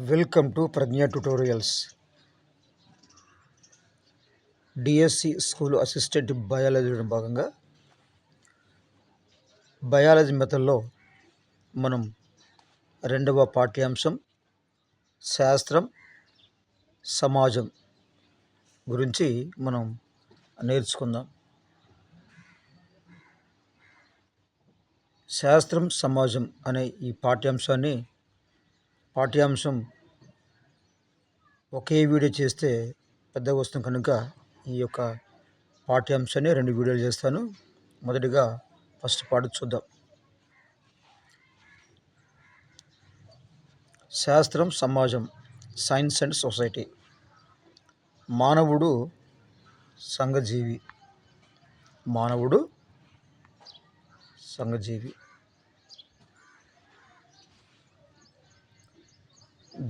Welcome to Pragna tutorials. DSC school assistant బయాలజీలో భాగంగా biology మెథడ్లో మనం రెండవ పాఠ్యాంశం శాస్త్రం సమాజం గురించి మనం నేర్చుకుందాం. శాస్త్రం సమాజం అనే ఈ పాఠ్యాంశం ఒకే వీడియో చేస్తే పెద్దగా వస్తుంది కనుక ఈ యొక్క పాఠ్యాంశాన్ని 2 వీడియోలు చేస్తాను. మొదటిగా ఫస్ట్ పార్ట్ చూద్దాం. శాస్త్రం సమాజం, సైన్స్ అండ్ సొసైటీ. మానవుడు సంఘజీవి.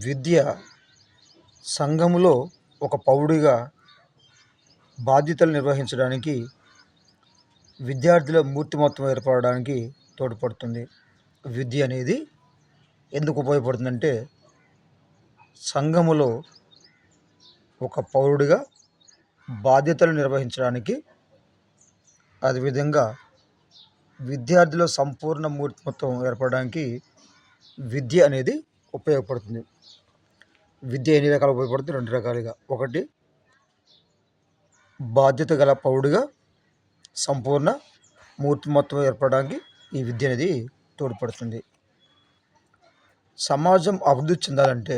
విద్య సంఘములో ఒక పౌరుడిగా బాధ్యతలు నిర్వహించడానికి, విద్యార్థుల మూర్తిమత్వం ఏర్పడడానికి తోడ్పడుతుంది. విద్య అనేది ఎందుకు ఉపయోగపడుతుందంటే, సంఘములో ఒక పౌరుడిగా బాధ్యతలు నిర్వహించడానికి, అదేవిధంగా విద్యార్థుల సంపూర్ణ మూర్తిమత్వం ఏర్పడడానికి విద్య అనేది ఉపయోగపడుతుంది. విద్య ఎన్ని రకాలు ఉపయోగపడుతుంది? 2 రకాలుగా. ఒకటి, బాధ్యత గల పౌరుడిగా సంపూర్ణ మూర్తిమత్వం ఏర్పడడానికి ఈ విద్య అనేది తోడ్పడుతుంది. సమాజం అభివృద్ధి చెందాలంటే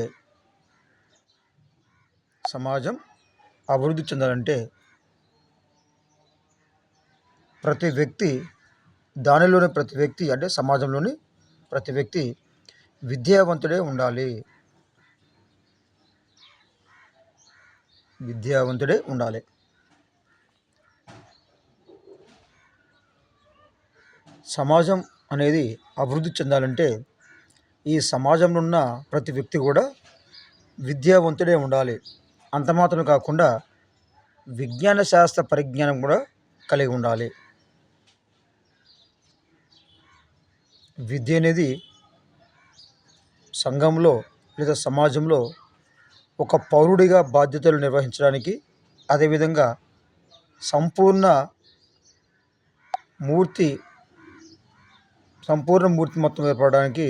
ప్రతి వ్యక్తి అంటే సమాజంలోని ప్రతి వ్యక్తి విద్యావంతుడే ఉండాలి. సమాజం అనేది అభివృద్ధి చెందాలంటే ఈ సమాజంలో ఉన్న ప్రతి వ్యక్తి కూడా విద్యావంతుడే ఉండాలి. అంత మాత్రమే కాకుండా విజ్ఞాన శాస్త్ర పరిజ్ఞానం కూడా కలిగి ఉండాలి. విద్య అనేది సంఘంలో లేదా సమాజంలో ఒక పౌరుడిగా బాధ్యతలు నిర్వహించడానికి, అదేవిధంగా సంపూర్ణ మూర్తిమత్వం ఏర్పడడానికి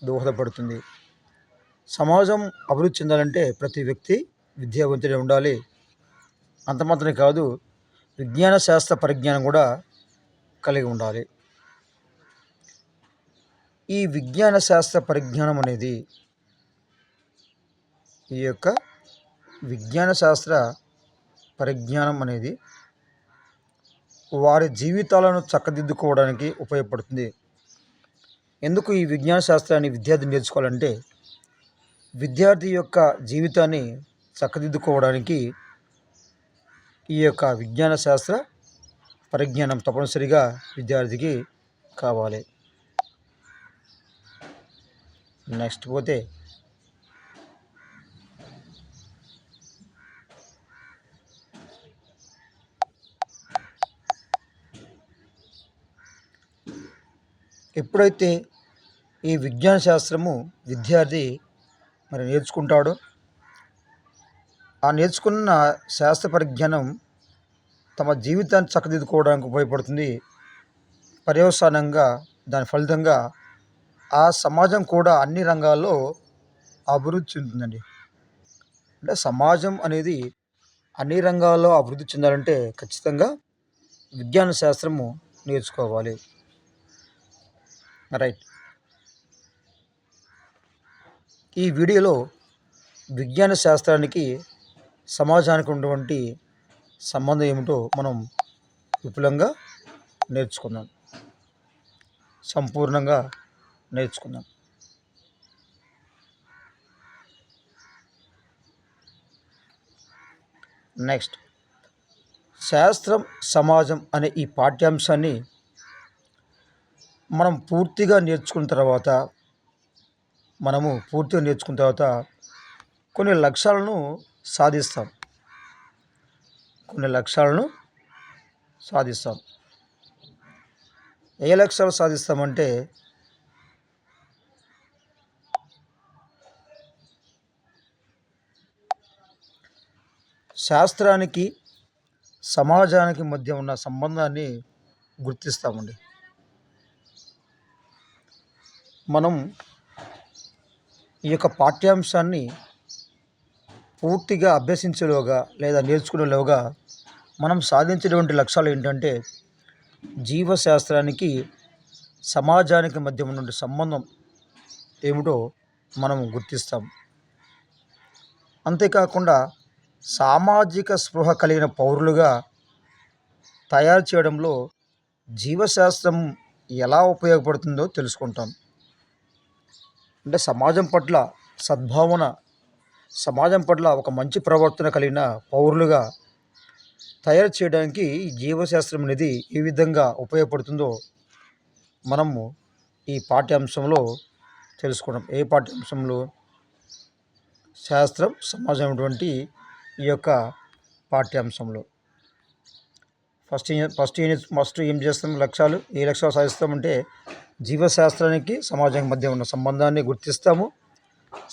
దోహదపడుతుంది. సమాజం అభివృద్ధి చెందాలంటే ప్రతి వ్యక్తి విద్యావంతుడే ఉండాలి. అంత మాత్రమే కాదు, విజ్ఞాన శాస్త్ర పరిజ్ఞానం కూడా కలిగి ఉండాలి. ఈ విజ్ఞాన శాస్త్ర పరిజ్ఞానం అనేది, ఈ యొక్క విజ్ఞాన శాస్త్ర పరిజ్ఞానం అనేది వారి జీవితాలను చక్కదిద్దుకోవడానికి ఉపయోగపడుతుంది. ఎందుకు ఈ విజ్ఞాన శాస్త్రాన్ని విద్యార్థి నేర్చుకోవాలంటే, విద్యార్థి యొక్క జీవితాన్ని చక్కదిద్దుకోవడానికి ఈ యొక్క విజ్ఞాన శాస్త్ర పరిజ్ఞానం తప్పనిసరిగా విద్యార్థికి కావాలి. నెక్స్ట్ పోతే ఎప్పుడైతే ఈ విజ్ఞాన శాస్త్రము విద్యార్థి నేర్చుకుంటాడో, ఆ నేర్చుకున్న శాస్త్ర పరిజ్ఞానం తమ జీవితాన్ని చక్కదిద్దుకోవడానికి ఉపయోగపడుతుంది. పర్యవసానంగా దాని ఫలితంగా ఆ సమాజం కూడా అన్ని రంగాల్లో అభివృద్ధి చెందుతుందండి. అంటే సమాజం అనేది అన్ని రంగాల్లో అభివృద్ధి చెందాలంటే ఖచ్చితంగా విజ్ఞాన శాస్త్రము నేర్చుకోవాలి. రైట్. ఈ వీడియోలో విజ్ఞాన శాస్త్రానికి సమాజానికి ఉన్నటువంటి సంబంధం ఏమిటో మనం విపులంగా సంపూర్ణంగా నేర్చుకుందాం. నెక్స్ట్, శాస్త్రం సమాజం అనే ఈ పాఠ్యాంశాన్ని మనం పూర్తిగా నేర్చుకున్న తర్వాత కొన్ని లక్ష్యాలను సాధిస్తాం. ఏ లక్ష్యాలు సాధిస్తామంటే, శాస్త్రానికి సమాజానికి మధ్య ఉన్న సంబంధాన్ని గుర్తిస్తామండి. మనం ఈ యొక్క పాఠ్యాంశాన్ని పూర్తిగా అభ్యసించేలోగా లేదా నేర్చుకునేలోగా మనం సాధించేటువంటి లక్ష్యాలు ఏంటంటే జీవశాస్త్రానికి సమాజానికి మధ్య ఉన్న సంబంధం ఏమిటో మనం గుర్తిస్తాం. అంతేకాకుండా సామాజిక స్పృహ కలిగిన పౌరులుగా తయారు చేయడంలో జీవశాస్త్రం ఎలా ఉపయోగపడుతుందో తెలుసుకుంటాం. అంటే సమాజం పట్ల సద్భావన, సమాజం పట్ల ఒక మంచి ప్రవర్తన కలిగిన పౌరులుగా తయారు చేయడానికి ఈ జీవశాస్త్రం అనేది ఏ విధంగా ఉపయోగపడుతుందో మనము ఈ పాఠ్యాంశంలో తెలుసుకున్నాం. ఏ పాఠ్యాంశంలో? శాస్త్రం సమాజం అటువంటి ఈ యొక్క పాఠ్యాంశంలో ఫస్ట్ ఏం చేస్తాం? లక్ష్యాలు. ఏ లక్ష్యాలు సాధిస్తామంటే జీవశాస్త్రానికి సమాజానికి మధ్య ఉన్న సంబంధాన్ని గుర్తిస్తాము.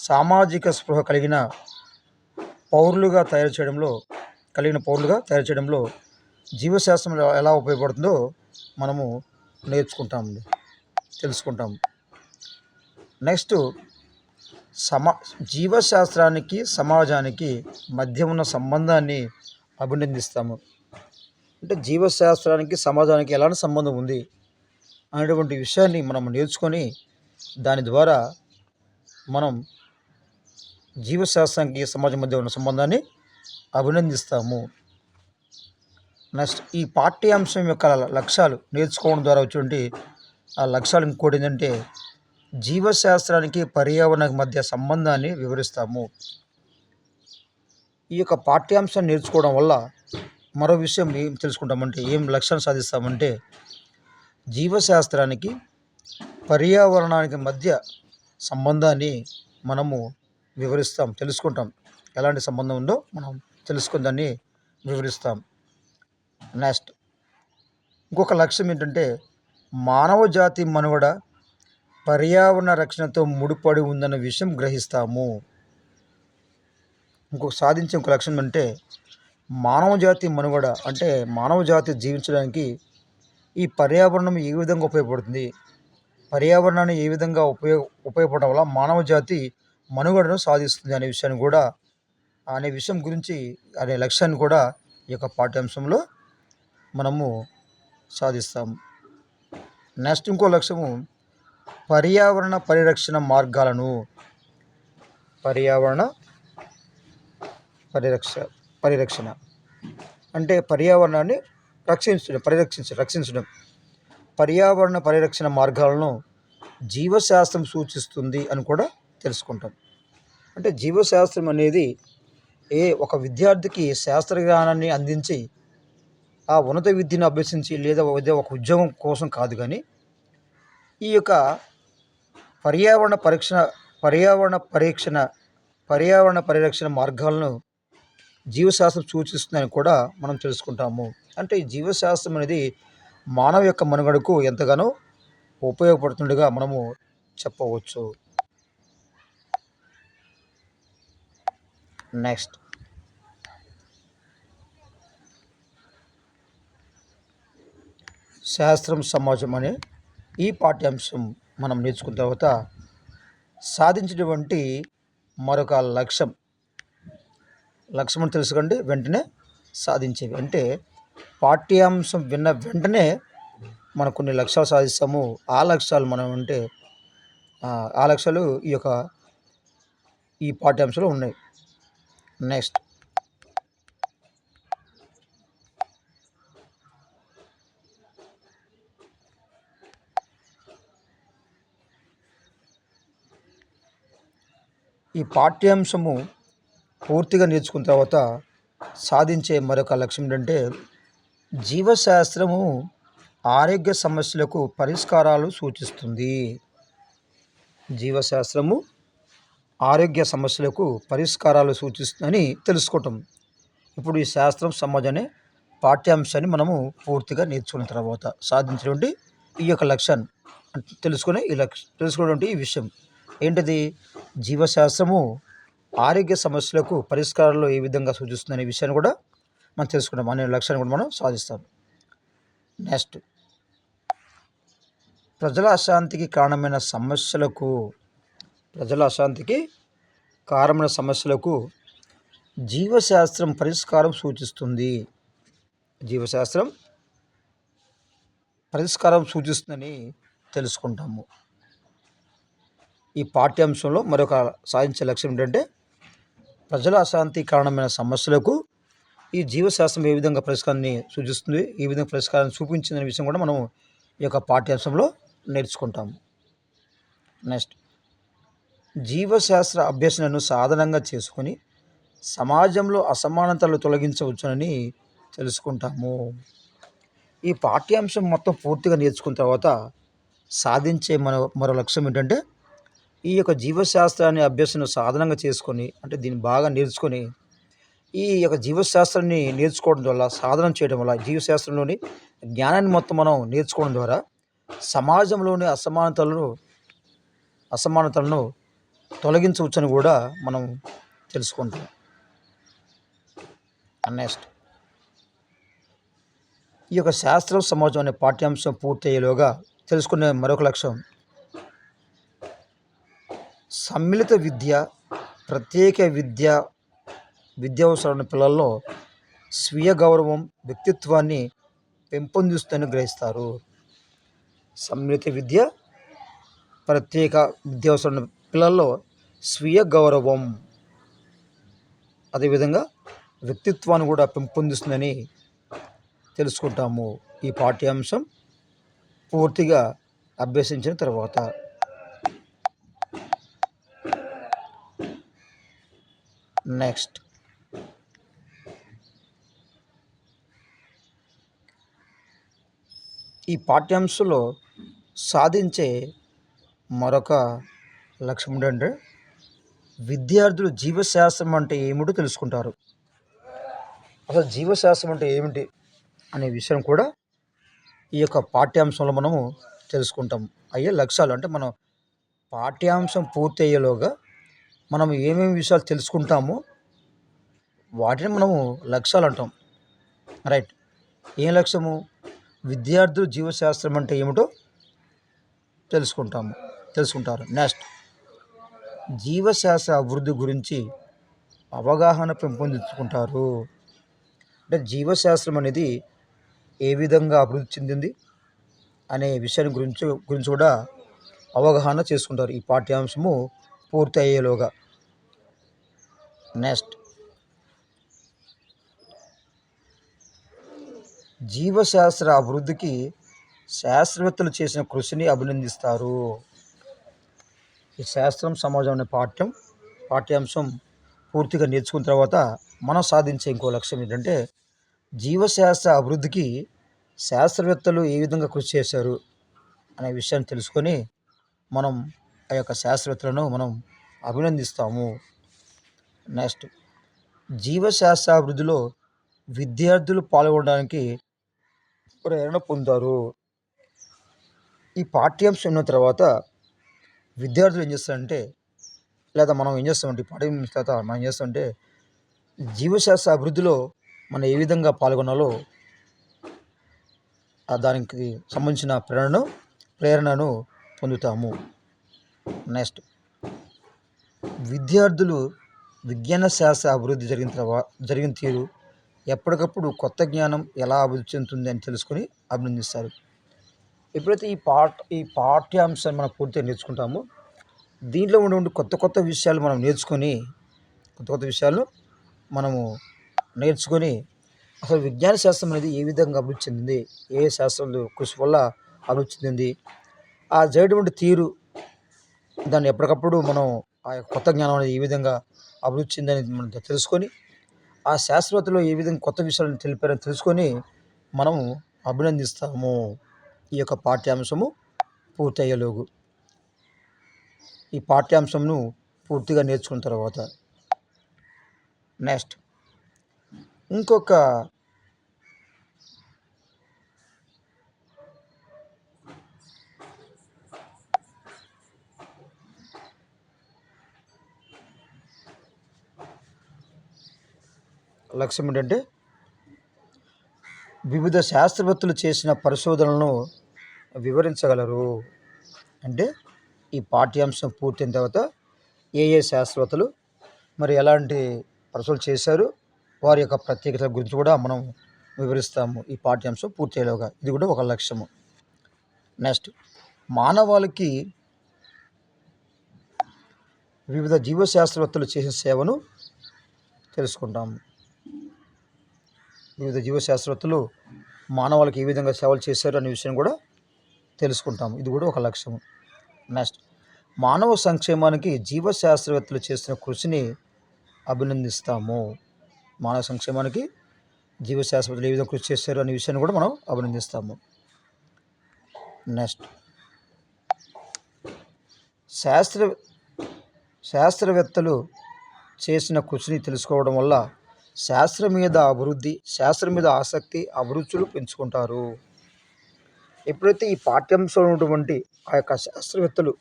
సామాజిక స్పృహ కలిగిన పౌరులుగా తయారు చేయడంలో జీవశాస్త్రం ఎలా ఉపయోగపడుతుందో మనము నేర్చుకుంటామండి, తెలుసుకుంటాము. నెక్స్ట్ జీవశాస్త్రానికి సమాజానికి మధ్య ఉన్న సంబంధాన్ని అభినందిస్తాము. అంటే జీవశాస్త్రానికి సమాజానికి ఎలాంటి సంబంధం ఉంది అనేటువంటి విషయాన్ని మనం నేర్చుకొని దాని ద్వారా మనం జీవశాస్త్రానికి సమాజం మధ్య ఉన్న సంబంధాన్ని అభినందిస్తాము. నెక్స్ట్ ఈ పాఠ్యాంశం యొక్క లక్ష్యాలు నేర్చుకోవడం ద్వారా వచ్చేటువంటి ఆ లక్ష్యాలు ఇంకోటి ఏంటంటే జీవశాస్త్రానికి పర్యావరణానికి మధ్య సంబంధాన్ని వివరిస్తాము. ఈ యొక్క పాఠ్యాంశాన్ని నేర్చుకోవడం వల్ల మరో విషయం ఏం తెలుసుకుంటామంటే, ఏం లక్ష్యాన్ని సాధిస్తామంటే జీవశాస్త్రానికి పర్యావరణానికి మధ్య సంబంధాన్ని మనము వివరిస్తాం, తెలుసుకుంటాం. ఎలాంటి సంబంధం ఉందో మనం తెలుసుకుని దాన్ని వివరిస్తాం. నెక్స్ట్ ఇంకొక లక్ష్యం ఏంటంటే మానవ జాతి మనుగడ పర్యావరణ రక్షణతో ముడిపడి ఉందన్న విషయం గ్రహిస్తాము. సాధించే ఇంకొక లక్ష్యం అంటే మానవ జాతి మనుగడ అంటే మానవ జాతి జీవించడానికి ఈ పర్యావరణం ఏ విధంగా ఉపయోగపడుతుంది, పర్యావరణాన్ని ఏ విధంగా ఉపయోగపడడం వల్ల మానవ జాతి మనుగడను సాధిస్తుంది అనే విషయం గురించి అనే లక్ష్యాన్ని కూడా ఈ యొక్క పాఠ్యాంశంలో మనము సాధిస్తాము. నెక్స్ట్ ఇంకో లక్ష్యము పర్యావరణ పరిరక్షణ మార్గాలను పరిరక్షణ అంటే పర్యావరణాన్ని రక్షించడం పర్యావరణ పరిరక్షణ మార్గాలను జీవశాస్త్రం సూచిస్తుంది అని కూడా తెలుసుకుంటాం. అంటే జీవశాస్త్రం అనేది ఒక విద్యార్థికి శాస్త్ర జ్ఞానాన్ని అందించి ఆ ఉన్నత విద్యను అభ్యసించి లేదా ఒక ఉద్యోగం కోసం కాదు, కానీ ఈ యొక్క పర్యావరణ పరిరక్షణ మార్గాలను జీవశాస్త్రం సూచిస్తుందని కూడా మనం తెలుసుకుంటాము. అంటే ఈ జీవశాస్త్రం అనేది మానవ యొక్క మనుగడకు ఎంతగానో ఉపయోగపడుతుండగా మనము చెప్పవచ్చు. నెక్స్ట్ శాస్త్రం సమాజం అనే ఈ పాఠ్యాంశం మనం నేర్చుకున్న తర్వాత సాధించినటువంటి మరొక లక్ష్యం అని తెలుసుకోండి. వెంటనే సాధించేవి అంటే పాఠ్యాంశం విన్న వెంటనే మనం కొన్ని లక్ష్యాలు సాధిస్తాము. ఆ లక్ష్యాలు ఈ పాఠ్యాంశంలో ఉన్నాయి. నెక్స్ట్ ఈ పాఠ్యాంశము పూర్తిగా నేర్చుకున్న తర్వాత సాధించే మరొక లక్ష్యం ఏంటంటే జీవశాస్త్రము ఆరోగ్య సమస్యలకు పరిష్కారాలు సూచిస్తుంది. జీవశాస్త్రము ఆరోగ్య సమస్యలకు పరిష్కారాలు సూచిస్తుందని తెలుసుకోవటం. ఇప్పుడు ఈ శాస్త్రం సమాజం అనే పాఠ్యాంశాన్ని మనము పూర్తిగా నేర్చుకున్న తర్వాత సాధించినటువంటి ఈ యొక్క లక్ష్యాన్ని తెలుసుకునేటువంటి ఈ విషయం ఏంటిది? జీవశాస్త్రము ఆరోగ్య సమస్యలకు పరిష్కారాలు ఏ విధంగా సూచిస్తుందనే విషయాన్ని కూడా మనం తెలుసుకుంటాం. అనే లక్ష్యాన్ని కూడా మనం సాధిస్తాం. నెక్స్ట్, ప్రజల అశాంతికి కారణమైన సమస్యలకు ప్రజల అశాంతికి కారణమైన సమస్యలకు జీవశాస్త్రం పరిష్కారం సూచిస్తుంది. జీవశాస్త్రం పరిష్కారం సూచిస్తుందని తెలుసుకుంటాము. ఈ పాఠ్యాంశంలో మరొక సాధించే లక్ష్యం ఏంటంటే ప్రజల అశాంతి కారణమైన సమస్యలకు ఈ జీవశాస్త్రం ఏ విధంగా పరిష్కారాన్ని సూచిస్తుంది, ఈ విధంగా పరిష్కారాన్ని చూపించిందనే విషయం కూడా మనం ఈ యొక్క పాఠ్యాంశంలో నేర్చుకుంటాము. నెక్స్ట్, జీవశాస్త్ర అభ్యసనను సాధనంగా చేసుకొని సమాజంలో అసమానతలు తొలగించవచ్చునని తెలుసుకుంటాము. ఈ పాఠ్యాంశం మొత్తం పూర్తిగా నేర్చుకున్న తర్వాత సాధించే మరో లక్ష్యం ఏంటంటే ఈ యొక్క జీవశాస్త్రాన్ని అభ్యసన సాధనంగా చేసుకొని, అంటే దీన్ని బాగా నేర్చుకొని ఈ యొక్క జీవశాస్త్రాన్ని నేర్చుకోవడం వల్ల, సాధన చేయడం వల్ల, జీవశాస్త్రంలోని జ్ఞానాన్ని మొత్తం మనం నేర్చుకోవడం ద్వారా సమాజంలోని అసమానతలను తొలగించవచ్చని కూడా మనం తెలుసుకుంటాం. నెక్స్ట్, ఈ యొక్క శాస్త్రం సమాజం అనే పాఠ్యాంశం పూర్తయ్యేలోగా తెలుసుకునే మరొక లక్ష్యం సమ్మిళిత విద్య, ప్రత్యేక విద్యావసరాల పిల్లల్లో స్వీయ గౌరవం, వ్యక్తిత్వాన్ని పెంపొందిస్తుందని గ్రహిస్తారు. సమ్మిళిత విద్య, ప్రత్యేక విద్యావసరాల పిల్లల్లో స్వీయ గౌరవం, అదేవిధంగా వ్యక్తిత్వాన్ని కూడా పెంపొందిస్తుందని తెలుసుకుంటాము ఈ పాఠ్యాంశం పూర్తిగా అభ్యసించిన తర్వాత. నెక్స్ట్, ఈ పాఠ్యాంశంలో సాధించే మరొక లక్ష్యం ఏంటంటే విద్యార్థులు జీవశాస్త్రం అంటే ఏమిటో తెలుసుకుంటారు. అసలు జీవశాస్త్రం అంటే ఏమిటి అనే విషయం కూడా ఈ యొక్క పాఠ్యాంశంలో మనము తెలుసుకుంటాం. అయ్యే లక్ష్యాలు అంటే మనం పాఠ్యాంశం పూర్తి అయ్యేలోగా మనం ఏమేమి విషయాలు తెలుసుకుంటామో వాటిని మనము లక్ష్యాలు అంటాం. రైట్. ఏం లక్ష్యము? విద్యార్థులు జీవశాస్త్రం అంటే ఏమిటో తెలుసుకుంటారు. నెక్స్ట్, జీవశాస్త్ర అభివృద్ధి గురించి అవగాహన పెంపొందించుకుంటారు. అంటే జీవశాస్త్రం అనేది ఏ విధంగా అభివృద్ధి చెందింది అనే విషయాన్ని గురించి కూడా అవగాహన చేసుకుంటారు ఈ పాఠ్యాంశము పూర్తి అయ్యేలోగా. నెక్స్ట్, జీవశాస్త్ర అభివృద్ధికి శాస్త్రవేత్తలు చేసిన కృషిని అభినందిస్తారు. ఈ శాస్త్రం సమాజం అనే పాఠ్యాంశం పూర్తిగా నేర్చుకున్న తర్వాత మనం సాధించే ఇంకో లక్ష్యం ఏంటంటే జీవశాస్త్ర అభివృద్ధికి శాస్త్రవేత్తలు ఏ విధంగా కృషి చేశారు అనే విషయాన్ని తెలుసుకొని మనం ఆ యొక్క శాస్త్రవేత్తలను మనం అభినందిస్తాము. నెక్స్ట్, జీవశాస్త్ర అభివృద్ధిలో విద్యార్థులు పాల్గొనడానికి ప్రేరణ పొందారు. ఈ పాఠ్యాంశం ఉన్న తర్వాత విద్యార్థులు ఏం చేస్తారంటే, లేదా మనం ఏం చేస్తామంటే, ఈ పాఠ్యాంశం తర్వాత మనం ఏం చేస్తామంటే జీవశాస్త్ర అభివృద్ధిలో మనం ఏ విధంగా పాల్గొనాలో దానికి సంబంధించిన ప్రేరణను పొందుతాము. నెక్స్ట్, విద్యార్థులు విజ్ఞాన శాస్త్ర అభివృద్ధి జరిగిన తీరు, ఎప్పటికప్పుడు కొత్త జ్ఞానం ఎలా అభివృద్ధి చెందుతుంది అని తెలుసుకొని అభినందిస్తారు. ఎప్పుడైతే ఈ పాఠ్యాంశాన్ని మనం పూర్తిగా నేర్చుకుంటామో దీంట్లో ఉండే కొత్త విషయాలు మనం నేర్చుకొని అసలు విజ్ఞాన శాస్త్రం అనేది ఏ విధంగా అభివృద్ధి చెందింది, ఏ శాస్త్రంలో కృషి వల్ల అభివృద్ధి చెందింది, ఆ జరిగినటువంటి తీరు, దాన్ని ఎప్పటికప్పుడు మనం ఆ కొత్త జ్ఞానం అనేది ఏ విధంగా అభివృద్ధి చెందని మనం తెలుసుకొని ఆ శాస్త్రవేత్తలు ఏ విధంగా కొత్త విషయాలను తెలిపారని తెలుసుకొని మనము అభినందిస్తాము ఈ యొక్క పాఠ్యాంశము పూర్తయ్యేలోగు. ఈ పాఠ్యాంశంను పూర్తిగా నేర్చుకున్న తర్వాత నెక్స్ట్ ఇంకొక లక్ష్యం ఏంటంటే వివిధ శాస్త్రవేత్తలు చేసిన పరిశోధనలను వివరించగలరు. అంటే ఈ పాఠ్యాంశం పూర్తయిన తర్వాత ఏ ఏ శాస్త్రవేత్తలు మరి ఎలాంటి పరిశోధనలు చేశారు, వారి యొక్క ప్రత్యేకత గురించి కూడా మనం వివరిస్తాము ఈ పాఠ్యాంశం పూర్తయ్యేలోగా. ఇది కూడా ఒక లక్ష్యము. నెక్స్ట్, మానవాళికి వివిధ జీవశాస్త్రవేత్తలు చేసిన సేవను తెలుసుకుంటాము. వివిధ జీవశాస్త్రవేత్తలు మానవాళికి ఏ విధంగా సేవలు చేశారు అనే విషయం కూడా తెలుసుకుంటాము. ఇది కూడా ఒక లక్ష్యము. నెక్స్ట్, మానవ సంక్షేమానికి జీవశాస్త్రవేత్తలు చేసిన కృషిని అభినందిస్తాము. మానవ సంక్షేమానికి జీవశాస్త్రవేత్తలు ఏ విధంగా కృషి చేశారు అనే విషయాన్ని కూడా మనం అభినందిస్తాము. నెక్స్ట్, శాస్త్రవేత్తలు చేసిన కృషిని తెలుసుకోవడం వల్ల శాస్త్రం మీద ఆసక్తి, అభిరుచులు పెంచుకుంటారు. ఎప్పుడైతే ఈ పాఠ్యాంశంలో ఉన్నటువంటి ఆ యొక్క శాస్త్రవేత్తలు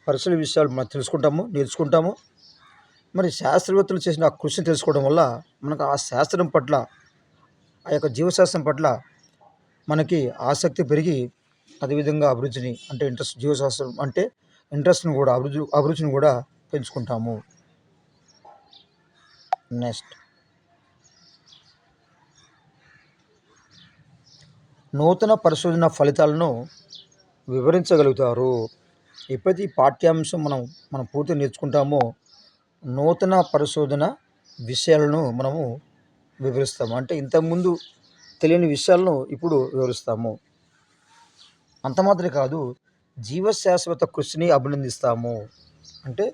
పరిశీలన విషయాలు మనం నేర్చుకుంటామో, మరి శాస్త్రవేత్తలు చేసిన ఆ కృషిని తెలుసుకోవడం వల్ల మనకు ఆ శాస్త్రం పట్ల, ఆ యొక్క జీవశాస్త్రం పట్ల మనకి ఆసక్తి పెరిగి, అదేవిధంగా అభిరుచిని అంటే జీవశాస్త్రం అంటే ఇంట్రెస్ట్ని కూడా అభిరుచిని కూడా పెంచుకుంటాము. నెక్స్ట్, నూతన పరిశోధన ఫలితాలను వివరించగలుగుతారు. ఎప్పుడైతే ఈ పాఠ్యాంశం మనం పూర్తిగా నేర్చుకుంటామో నూతన పరిశోధన విషయాలను మనము వివరిస్తాము. అంటే ఇంతకుముందు తెలియని విషయాలను ఇప్పుడు వివరిస్తాము. అంత మాత్రమే కాదు, జీవశాస్త్రవేత్త కృషిని అభినందిస్తాము. అంటే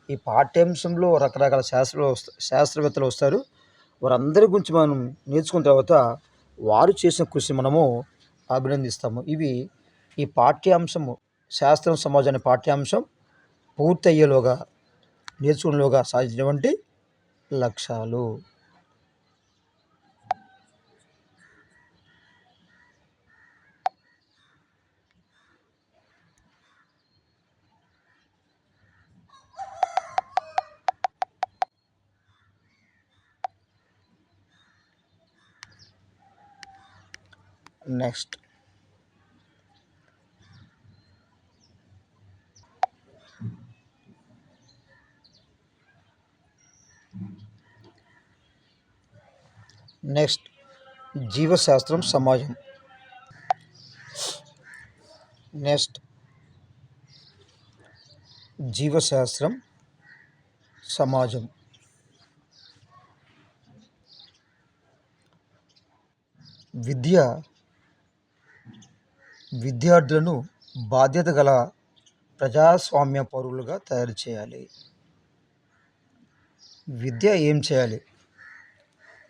ఈ పాఠ్యాంశంలో రకరకాల శాస్త్రవేత్తలు వస్తారు. వారందరి గురించి మనం నేర్చుకున్న తర్వాత వారు చేసిన కృషి మనము అభినందిస్తాము. ఇవి ఈ పాఠ్యాంశము శాస్త్రం సమాజం అనే పాఠ్యాంశం పూర్తయ్యేలోగా, నేర్చుకునేలోగా సాధించినటువంటి లక్ష్యాలు. నెక్స్ట్, జీవశాస్త్రం సమాజం. జీవశాస్త్రం సమాజం. విద్యార్థులను బాధ్యత గల ప్రజాస్వామ్య పౌరులుగా తయారు చేయాలి. విద్య ఏం చేయాలి?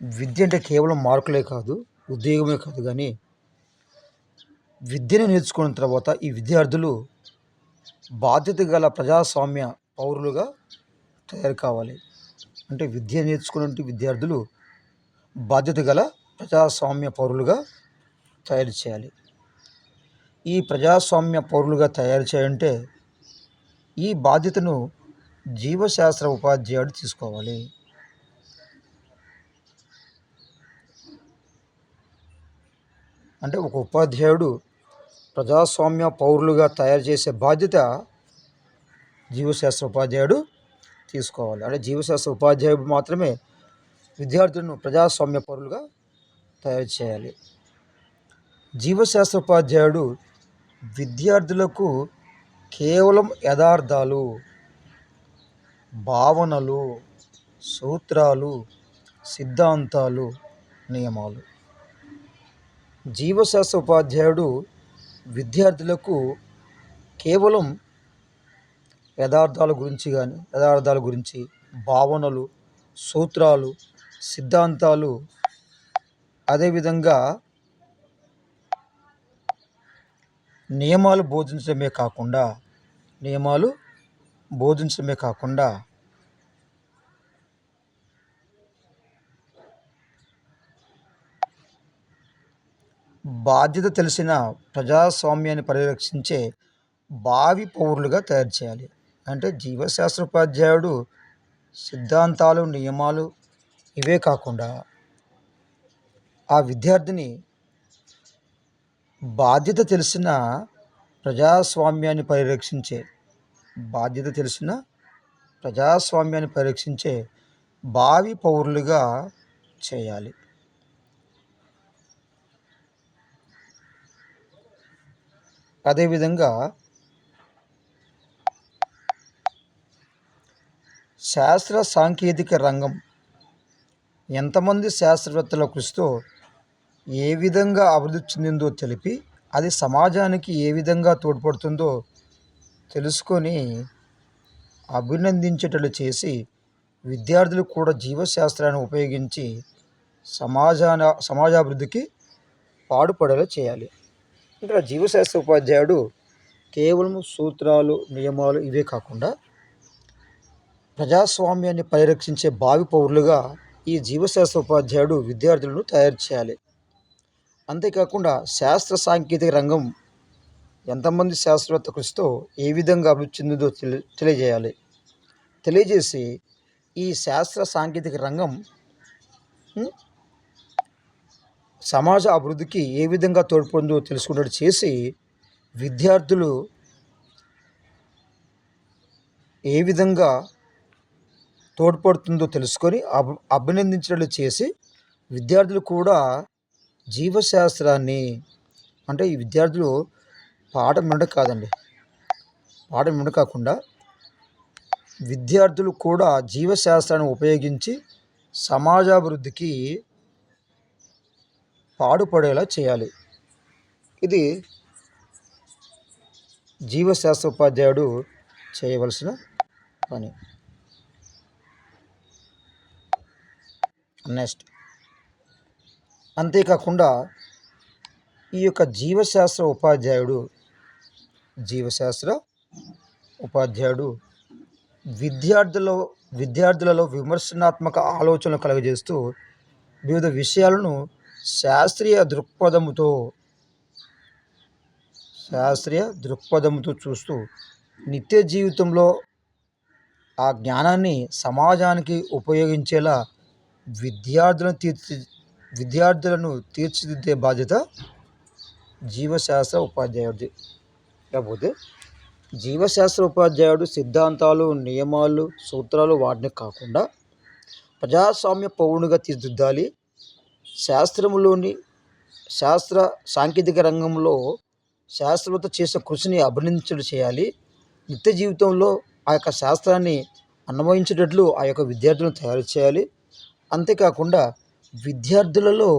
విద్య అంటే కేవలం మార్కులే కాదు, ఉద్యోగమే కాదు, కానీ విద్యను నేర్చుకున్న తర్వాత ఈ విద్యార్థులు బాధ్యత గల ప్రజాస్వామ్య పౌరులుగా తయారు కావాలి. అంటే విద్య నేర్చుకున్న విద్యార్థులు బాధ్యత గల ప్రజాస్వామ్య పౌరులుగా తయారు చేయాలి. ఈ ప్రజాస్వామ్య పౌరులుగా తయారు చేయాలంటే ఈ బాధ్యతను జీవశాస్త్ర ఉపాధ్యాయుడు తీసుకోవాలి. అంటే ఒక ఉపాధ్యాయుడు ప్రజాస్వామ్య పౌరులుగా తయారు చేసే బాధ్యత జీవశాస్త్ర ఉపాధ్యాయుడు తీసుకోవాలి. అంటే జీవశాస్త్ర ఉపాధ్యాయుడు మాత్రమే విద్యార్థులను ప్రజాస్వామ్య పౌరులుగా తయారు చేయాలి. జీవశాస్త్ర ఉపాధ్యాయుడు విద్యార్థులకు కేవలం యథార్థాలు, భావనలు, సూత్రాలు, సిద్ధాంతాలు, నియమాలు. జీవశాస్త్ర ఉపాధ్యాయుడు విద్యార్థులకు కేవలం యథార్థాల గురించి భావనలు, సూత్రాలు, సిద్ధాంతాలు, అదేవిధంగా నియమాలు బోధించడమే కాకుండా బాధ్యత తెలిసిన ప్రజాస్వామ్యాన్ని పరిరక్షించే భావి పౌరులుగా తయారు చేయాలి. అంటే జీవశాస్త్ర ఉపాధ్యాయుడు సిద్ధాంతాలు, నియమాలు, ఇవే కాకుండా ఆ విద్యార్థిని బాధ్యత తెలిసిన ప్రజాస్వామ్యాన్ని పరిరక్షించే బాధ్యత తెలిసిన ప్రజాస్వామ్యాన్ని పరిరక్షించే భావి పౌరులుగా చేయాలి. అదేవిధంగా శాస్త్ర సాంకేతిక రంగం ఎంతమంది శాస్త్రవేత్తల కృషితో ఏ విధంగా అభివృద్ధి చెందిందో తెలిపి అది సమాజానికి ఏ విధంగా తోడ్పడుతుందో తెలుసుకొని అభినందించేటట్లు చేసి విద్యార్థులు కూడా జీవశాస్త్రాన్ని ఉపయోగించి సమాజాభివృద్ధికి పాటుపడేలా చేయాలి. ఇక్కడ జీవశాస్త్ర ఉపాధ్యాయుడు కేవలం సూత్రాలు నియమాలు ఇవే కాకుండా ప్రజాస్వామ్యాన్ని పరిరక్షించే భావి పౌరులుగా ఈ జీవశాస్త్ర ఉపాధ్యాయుడు విద్యార్థులను తయారు చేయాలి. అంతేకాకుండా శాస్త్ర సాంకేతిక రంగం ఎంతమంది శాస్త్రవేత్త కృషితో ఏ విధంగా అభివృద్ధి చెందిందో తెలియజేయాలి. తెలియజేసి ఈ శాస్త్ర సాంకేతిక రంగం సమాజ అభివృద్ధికి ఏ విధంగా తోడ్పడుతుందో తెలుసుకున్నట్టు చేసి విద్యార్థులు ఏ విధంగా తోడ్పడుతుందో తెలుసుకొని అభినందించినట్లు చేసి విద్యార్థులు కూడా జీవశాస్త్రాన్ని అంటే ఈ విద్యార్థులు పాఠం వినడం కాదండి, పాఠం వినడం కాకుండా విద్యార్థులు కూడా జీవశాస్త్రాన్ని ఉపయోగించి సమాజాభివృద్ధికి పాటుపడేలా చేయాలి. ఇది జీవశాస్త్ర ఉపాధ్యాయుడు చేయవలసిన పని. నెక్స్ట్ అంతేకాకుండా ఈ యొక్క జీవశాస్త్ర ఉపాధ్యాయుడు విద్యార్థులలో విమర్శనాత్మక ఆలోచనలు కలుగజేస్తూ వివిధ విషయాలను శాస్త్రీయ దృక్పథంతో చూస్తూ నిత్య జీవితంలో ఆ జ్ఞానాన్ని సమాజానికి ఉపయోగించేలా విద్యార్థులను తీర్చిదిద్దే బాధ్యత జీవశాస్త్ర ఉపాధ్యాయుడిది. కాకపోతే జీవశాస్త్ర ఉపాధ్యాయుడు సిద్ధాంతాలు, నియమాలు, సూత్రాలు వాటిని కాకుండా ప్రజాస్వామ్య పౌరునిగా తీర్చిదిద్దాలి. శాస్త్ర సాంకేతిక రంగంలో శాస్త్రవేత్త చేసిన కృషిని అభినందించడం చేయాలి. నిత్య జీవితంలో ఆ యొక్క శాస్త్రాన్ని అన్వయించేటట్లు ఆ యొక్క విద్యార్థులను తయారు చేయాలి. అంతేకాకుండా విద్యార్థులలో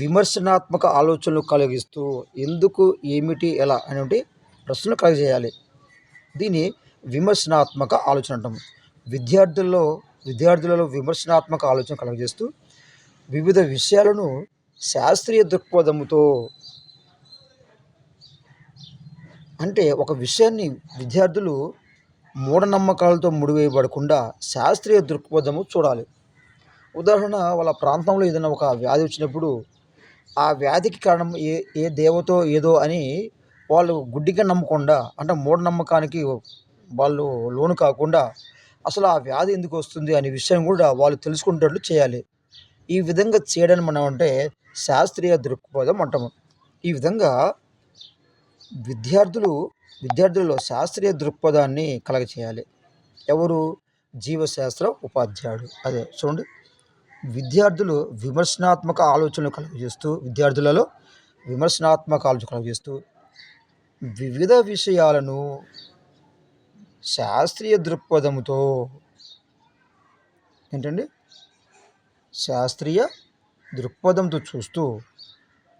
విమర్శనాత్మక ఆలోచనలు కలిగిస్తూ ఎందుకు, ఏమిటి, ఎలా అనేటువంటి ప్రశ్నలు కలుగజేయాలి. దీన్ని విమర్శనాత్మక ఆలోచన అంటాము. విద్యార్థులలో విమర్శనాత్మక ఆలోచన కలుగజేస్తూ వివిధ విషయాలను శాస్త్రీయ దృక్పథంతో అంటే ఒక విషయాన్ని విద్యార్థులు మూఢనమ్మకాలతో ముడివేయబడకుండా శాస్త్రీయ దృక్పథము చూడాలి. ఉదాహరణ, వాళ్ళ ప్రాంతంలో ఏదైనా ఒక వ్యాధి వచ్చినప్పుడు ఆ వ్యాధికి కారణం ఏ దేవతో ఏదో అని వాళ్ళు గుడ్డిగా నమ్మకుండా అంటే మూఢనమ్మకానికి వాళ్ళు లోను కాకుండా అసలు ఆ వ్యాధి ఎందుకు వస్తుంది అనే విషయం కూడా వాళ్ళు తెలుసుకునేటట్లు చేయాలి. ఈ విధంగా చేయడానికి మనం అంటే శాస్త్రీయ దృక్పథం అంటాము. ఈ విధంగా విద్యార్థులలో శాస్త్రీయ దృక్పథాన్ని కలగచేయాలి. ఎవరు? జీవశాస్త్ర ఉపాధ్యాయుడు. అదే చూడండి, విద్యార్థులలో విమర్శనాత్మక ఆలోచనలు కలుగజేస్తూ వివిధ విషయాలను శాస్త్రీయ దృక్పథంతో చూస్తూ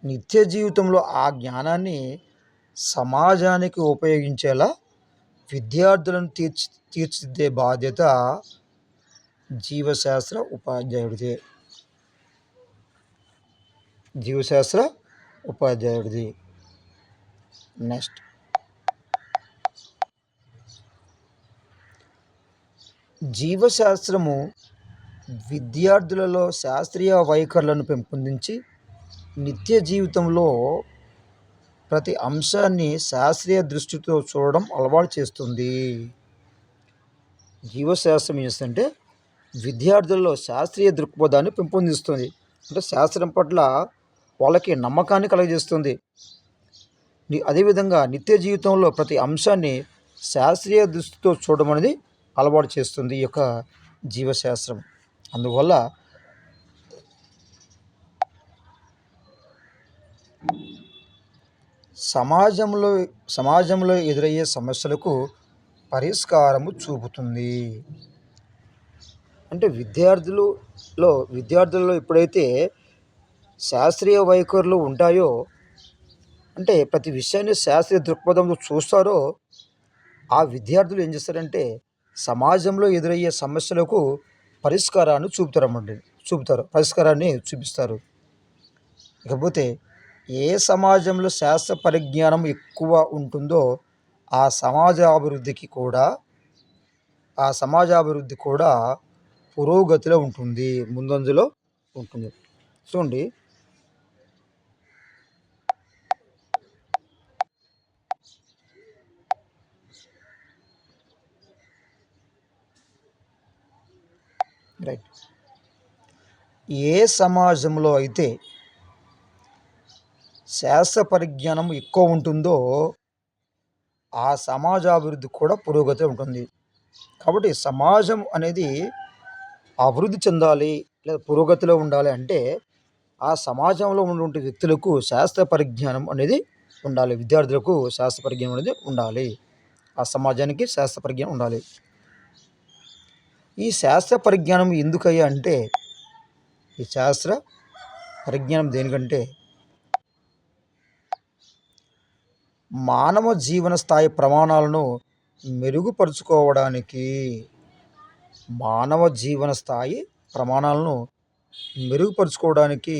నిత్య జీవితంలో ఆ జ్ఞానాన్ని సమాజానికి ఉపయోగించేలా విద్యార్థులను తీర్చిదిద్దే బాధ్యత జీవశాస్త్ర ఉపాధ్యాయుడిది. నెక్స్ట్ జీవశాస్త్రము విద్యార్థులలో శాస్త్రీయ వైఖరులను పెంపొందించి నిత్య జీవితంలో ప్రతి అంశాన్ని శాస్త్రీయ దృష్టితో చూడడం అలవాటు చేస్తుంది. జీవశాస్త్రం ఏంటంటే విద్యార్థుల్లో శాస్త్రీయ దృక్పథాన్ని పెంపొందిస్తుంది. అంటే శాస్త్రం పట్ల వాళ్ళకి నమ్మకాన్ని కలుగజేస్తుంది. అదేవిధంగా నిత్య జీవితంలో ప్రతి అంశాన్ని శాస్త్రీయ దృష్టితో చూడడం అనేది అలవాటు చేస్తుంది ఈ యొక్క జీవశాస్త్రం. అందువల్ల సమాజంలో సమాజంలో ఎదురయ్యే సమస్యలకు పరిష్కారము చూపుతుంది. అంటే విద్యార్థుల్లో ఎప్పుడైతే శాస్త్రీయ వైఖరులు ఉంటాయో, అంటే ప్రతి విషయాన్ని శాస్త్రీయ దృక్పథంతో చూస్తారో, ఆ విద్యార్థులు ఏం చేస్తారంటే సమాజంలో ఎదురయ్యే సమస్యలకు పరిష్కారాన్ని పరిష్కారాన్ని చూపిస్తారు. ఇకపోతే ఏ సమాజంలో శాస్త్ర పరిజ్ఞానం ఎక్కువ ఉంటుందో ఆ సమాజ అభివృద్ధికి కూడా ఆ సమాజాభివృద్ధి కూడా పురోగతిలో ఉంటుంది, ముందంజలో ఉంటుంది. చూడండి, రైట్. ఏ సమాజంలో అయితే శాస్త్ర పరిజ్ఞానం ఎక్కువ ఉంటుందో ఆ సమాజాభివృద్ధి కూడా పురోగతి ఉంటుంది. కాబట్టి సమాజం అనేది అభివృద్ధి చెందాలి లేదా పురోగతిలో ఉండాలి అంటే ఆ సమాజంలో ఉన్నటువంటి వ్యక్తులకు శాస్త్ర పరిజ్ఞానం అనేది ఉండాలి. విద్యార్థులకు శాస్త్ర పరిజ్ఞానం అనేది ఉండాలి. ఆ సమాజానికి శాస్త్ర పరిజ్ఞానం ఉండాలి. ఈ శాస్త్ర పరిజ్ఞానం ఎందుకయ్యా అంటే, ఈ శాస్త్ర పరిజ్ఞానం దేనికంటే మానవ జీవన స్థాయి ప్రమాణాలను మెరుగుపరుచుకోవడానికి మానవ జీవన స్థాయి ప్రమాణాలను మెరుగుపరుచుకోవడానికి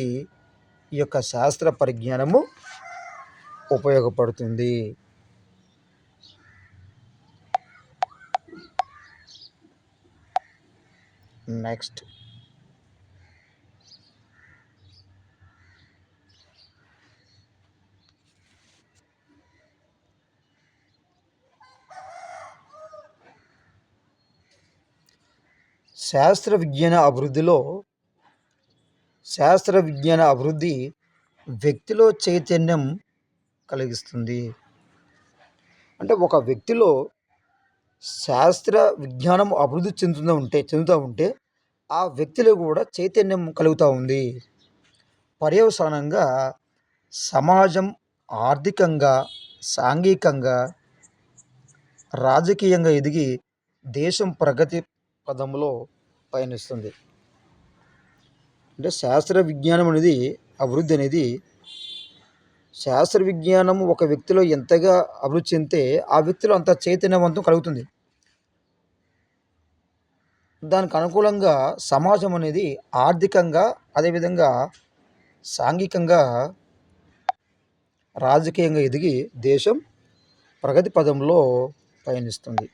ఈ యొక్క శాస్త్ర పరిజ్ఞానము ఉపయోగపడుతుంది. నెక్స్ట్, శాస్త్ర విజ్ఞాన అభివృద్ధి వ్యక్తిలో చైతన్యం కలిగిస్తుంది. అంటే ఒక వ్యక్తిలో శాస్త్ర విజ్ఞానం అభివృద్ధి చెందుతూ ఉంటే ఆ వ్యక్తిలో కూడా చైతన్యం కలుగుతూ ఉంది. పర్యవసానంగా సమాజం ఆర్థికంగా, సాంఘికంగా, రాజకీయంగా ఎదిగి దేశం ప్రగతి పదంలో పయనిస్తుంది. అంటే అభివృద్ధి అనేది శాస్త్ర విజ్ఞానం ఒక వ్యక్తిలో ఎంతగా అభివృద్ధి చెందితే ఆ వ్యక్తిలో అంత చైతన్యవంతం కలుగుతుంది. దానికి అనుకూలంగా సమాజం అనేది ఆర్థికంగా, అదేవిధంగా సాంఘికంగా, రాజకీయంగా ఎదిగి దేశం ప్రగతి పదంలో పయనిస్తుంది.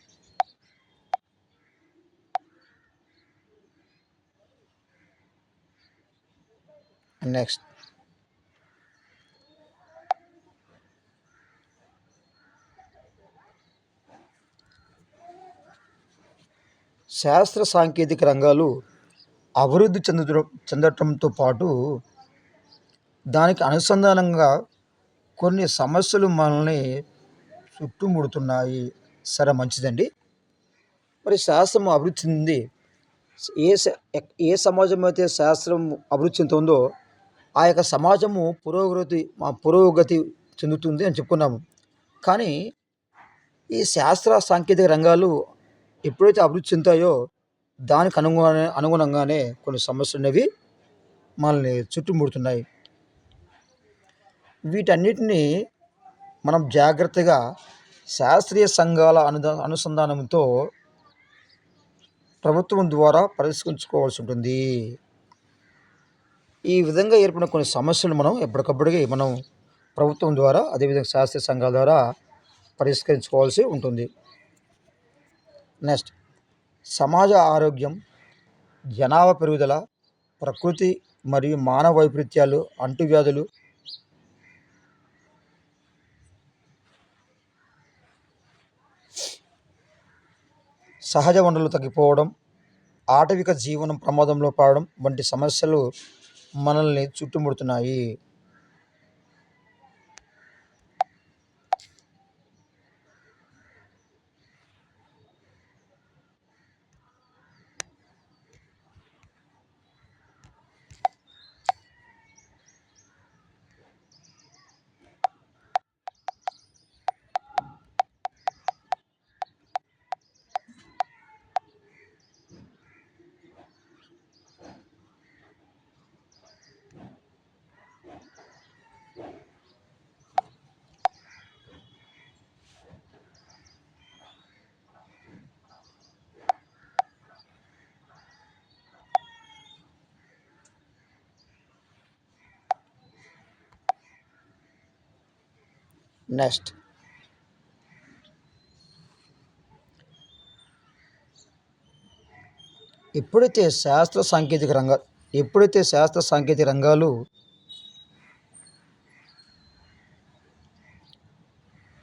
నెక్స్ట్, శాస్త్ర సాంకేతిక రంగాలు అభివృద్ధి చెందటంతో పాటు దానికి అనుసంధానంగా కొన్ని సమస్యలు మనల్ని చుట్టుముడుతున్నాయి. సరే, మంచిదండి. మరి శాస్త్రం అభివృద్ధి చెందింది, ఏ సమాజం అయితే శాస్త్రం అభివృద్ధి చెందుతుందో ఆ యొక్క సమాజము పురోగతి చెందుతుంది అని చెప్పుకున్నాము. కానీ ఈ శాస్త్ర సాంకేతిక రంగాలు ఎప్పుడైతే అభివృద్ధి చెందుతాయో దానికి అనుగుణంగానే కొన్ని సమస్యలు అనేవి మనల్ని చుట్టుముడుతున్నాయి. వీటన్నిటిని మనం జాగ్రత్తగా శాస్త్రీయ సంఘాల అనుసంధానంతో ప్రభుత్వం ద్వారా పరిష్కరించుకోవాల్సి ఉంటుంది. ఈ విధంగా ఏర్పడిన కొన్ని సమస్యలు మనం ఎప్పటికప్పటికి మనం ప్రభుత్వం ద్వారా, అదేవిధంగా శాస్త్రీయ సంఘాల ద్వారా పరిష్కరించుకోవాల్సి ఉంటుంది. నెక్స్ట్, సమాజ ఆరోగ్యం, జనాభా పెరుగుదల, ప్రకృతి మరియు మానవ వైపరీత్యాలు, అంటువ్యాధులు, సహజ వనరులు తగ్గిపోవడం, ఆటవిక జీవనం ప్రమాదంలో పడడం వంటి సమస్యలు మనల్ని చుట్టుముడుతున్నాయి. నెక్స్ట్, ఎప్పుడైతే శాస్త్ర సాంకేతిక రంగాలు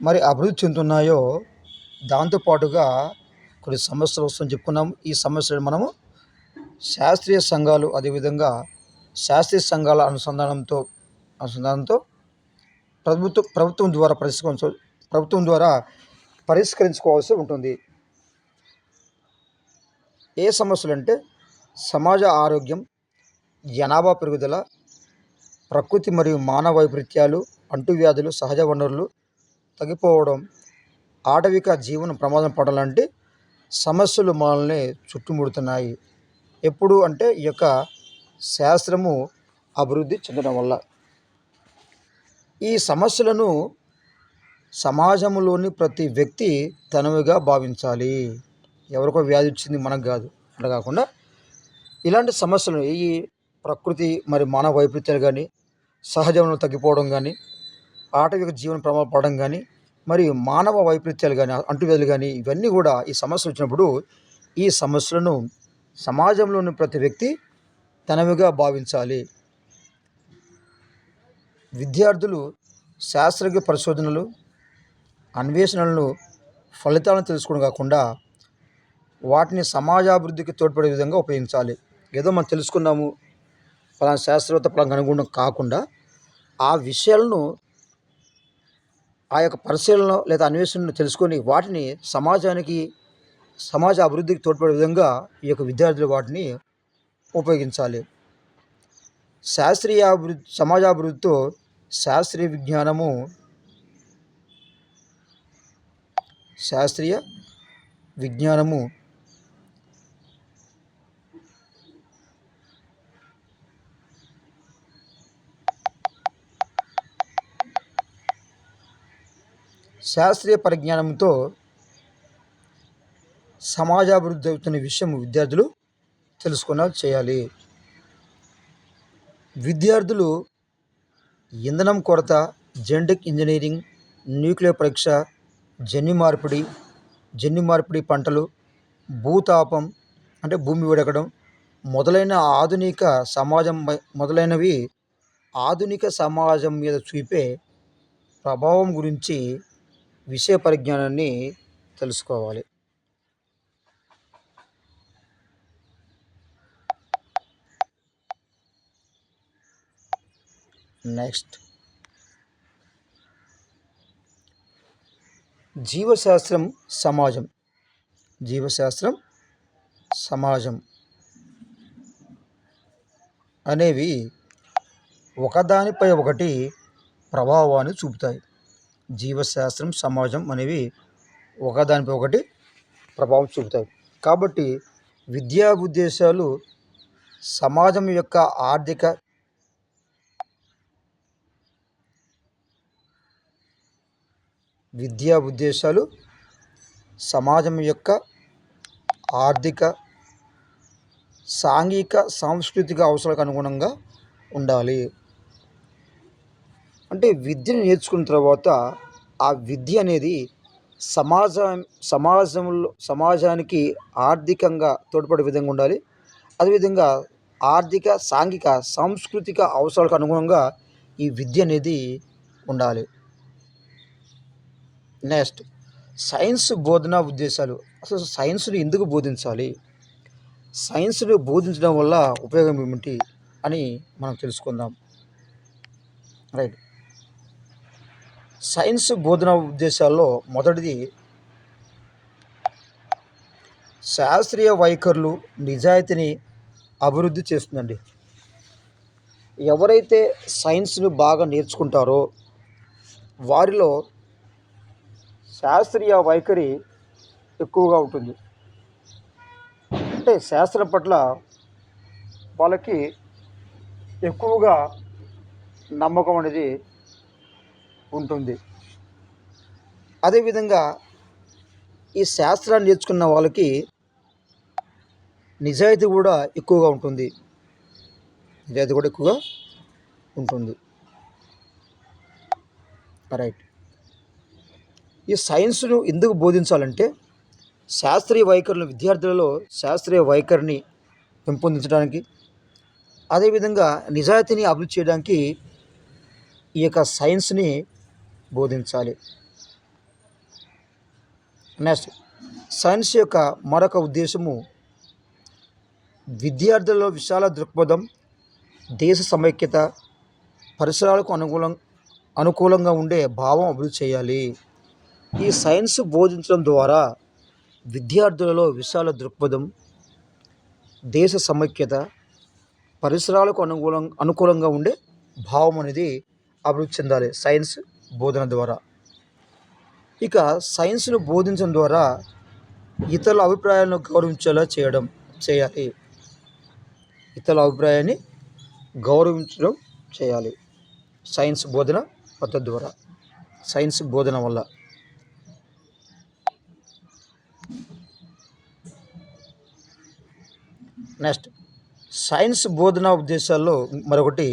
మరి అభివృద్ధి చెందుతున్నాయో దాంతోపాటుగా కొన్ని సమస్యలు వస్తుందని చెప్పుకున్నాము. ఈ సమస్యలు మనము శాస్త్రీయ సంఘాలు, అదేవిధంగా శాస్త్రీయ సంఘాల అనుసంధానంతో ప్రభుత్వం ద్వారా పరిష్కరించుకోవాల్సి ఉంటుంది. ఏ సమస్యలు అంటే సమాజ ఆరోగ్యం, జనాభా పెరుగుదల, ప్రకృతి మరియు మానవ వైపరీత్యాలు, అంటువ్యాధులు, సహజ వనరులు తగ్గిపోవడం, ఆటవిక జీవనం ప్రమాదం పడడం లాంటి సమస్యలు మనల్ని చుట్టుముడుతున్నాయి. ఎప్పుడు అంటే ఈ యొక్క శాస్త్రము అభివృద్ధి చెందడం వల్ల. ఈ సమస్యలను సమాజంలోని ప్రతి వ్యక్తి తనవిగా భావించాలి. ఎవరికో వ్యాధి వచ్చింది మనకు కాదు అట్లా కాకుండా ఇలాంటి సమస్యలు, ఈ ప్రకృతి మరి మానవ వైపరీత్యాలు కానీ, సహజ వనరులు తగ్గిపోవడం కానీ, ఆటవిక జీవన ప్రమాదం పడడం కానీ, మరియు మానవ వైపరీత్యాలు కానీ, అంటువ్యాధులు కానీ, ఇవన్నీ కూడా ఈ సమస్యలు వచ్చినప్పుడు ఈ సమస్యలను సమాజంలోని ప్రతి వ్యక్తి తనవిగా భావించాలి. విద్యార్థులు శాస్త్రజ్ఞ పరిశోధనలు, అన్వేషణలను, ఫలితాలను తెలుసుకోవడం కాకుండా వాటిని సమాజాభివృద్ధికి తోడ్పడే విధంగా ఉపయోగించాలి. ఏదో మనం తెలుసుకున్నాము పలానా శాస్త్రవేత్త పలానా అనుగుణం కాకుండా ఆ విషయాలను, ఆ యొక్క పరిశీలన లేదా అన్వేషణను తెలుసుకొని వాటిని సమాజ అభివృద్ధికి తోడ్పడే విధంగా ఈ యొక్క విద్యార్థులు వాటిని ఉపయోగించాలి. సమాజాభివృద్ధితో శాస్త్రీయ విజ్ఞానము శాస్త్రీయ పరిజ్ఞానంతో సమాజాభివృద్ధి అవుతున్న విషయం విద్యార్థులు తెలుసుకునేలా చేయాలి. విద్యార్థులు ఇంధనం కొరత, జెనెటిక్ ఇంజనీరింగ్, న్యూక్లియర్ పరీక్ష, జన్యు మార్పిడి పంటలు, భూతాపం అంటే భూమి వేడెక్కడం మొదలైనవి ఆధునిక సమాజం మీద చూపే ప్రభావం గురించి విషయ పరిజ్ఞానాన్ని తెలుసుకోవాలి. నెక్స్ట్, జీవశాస్త్రం సమాజం అనేవి ఒకదానిపై ఒకటి ప్రభావాన్ని చూపుతాయి. జీవశాస్త్రం, సమాజం అనేవి ఒకదానిపై ఒకటి ప్రభావం చూపుతాయి. కాబట్టి విద్యా ఉద్దేశాలు సమాజం యొక్క ఆర్థిక, సాంఘిక, సాంస్కృతిక అవసరాలకు అనుగుణంగా ఉండాలి. అంటే విద్యను నేర్చుకున్న తర్వాత ఆ విద్య అనేది సమాజానికి ఆర్థికంగా తోడ్పడే విధంగా ఉండాలి. అదేవిధంగా ఆర్థిక, సాంఘిక, సాంస్కృతిక అవసరాలకు అనుగుణంగా ఈ విద్య అనేది ఉండాలి. నెక్స్ట్, సైన్స్ బోధనా ఉద్దేశాలు. అసలు సైన్స్ని ఎందుకు బోధించాలి? సైన్స్ను బోధించడం వల్ల ఉపయోగం ఏమిటి అని మనం తెలుసుకుందాం. రైట్. సైన్స్ బోధన ఉద్దేశాల్లో మొదటిది శాస్త్రీయ వైఖరులు నిజాయితీని అభివృద్ధి చేస్తుందండి. ఎవరైతే సైన్స్ను బాగా నేర్చుకుంటారో వారిలో శాస్త్రీయ వైఖరి ఎక్కువగా ఉంటుంది. అంటే శాస్త్రం పట్ల వాళ్ళకి ఎక్కువగా నమ్మకం అనేది ఉంటుంది. అదేవిధంగా ఈ శాస్త్రాన్ని నేర్చుకున్న వాళ్ళకి నిజాయితీ కూడా ఎక్కువగా ఉంటుంది. ఉంటుంది. రైట్. ఈ సైన్స్ను ఎందుకు బోధించాలంటే శాస్త్రీయ వైఖరిని పెంపొందించడానికి, అదేవిధంగా నిజాయితీని అభివృద్ధి చేయడానికి ఈ యొక్క సైన్స్ని బోధించాలి. నెక్స్ట్, సైన్స్ యొక్క మరొక ఉద్దేశము విద్యార్థులలో విశాల దృక్పథం, దేశ సమైక్యత, పరిసరాలకు అనుకూలంగా ఉండే భావం అభివృద్ధి చేయాలి. ఈ సైన్స్ బోధించడం ద్వారా విద్యార్థులలో విశాల దృక్పథం, దేశ సమైక్యత, పరిసరాలకు అనుకూలంగా ఉండే భావం అనేది అభివృద్ధి చెందాలి సైన్స్ బోధన ద్వారా. ఇక సైన్స్ను బోధించడం ద్వారా ఇతరుల అభిప్రాయాలను గౌరవించేలా చేయాలి. ఇతరుల అభిప్రాయాన్ని గౌరవించడం చేయాలి సైన్స్ బోధన పద్ధతి ద్వారా, సైన్స్ బోధన వల్ల. నెక్స్ట్, సైన్స్ బోధన ఉద్దేశాల్లో మరొకటి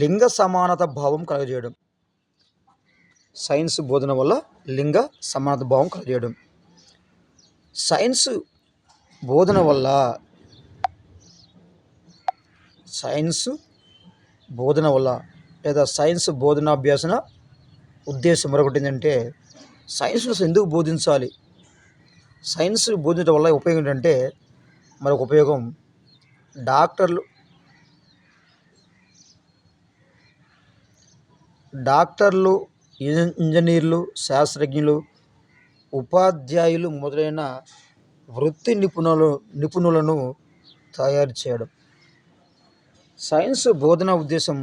లింగ సమానత భావం కలుగజేయడం. సైన్స్ బోధన వల్ల లింగ సమానత భావం కలుగజేయడం. సైన్స్ బోధన లేదా సైన్స్ బోధనాభ్యాసన ఉద్దేశం మరొకటి ఏంటంటే సైన్స్ను ఎందుకు బోధించాలి, సైన్స్ బోధించడం వల్ల ఉపయోగం ఏంటంటే మరొక ఉపయోగం డాక్టర్లు, ఇంజనీర్లు, శాస్త్రజ్ఞులు, ఉపాధ్యాయులు మొదలైన వృత్తి నిపుణులను తయారు చేయడం. సైన్స్ బోధన ఉద్దేశం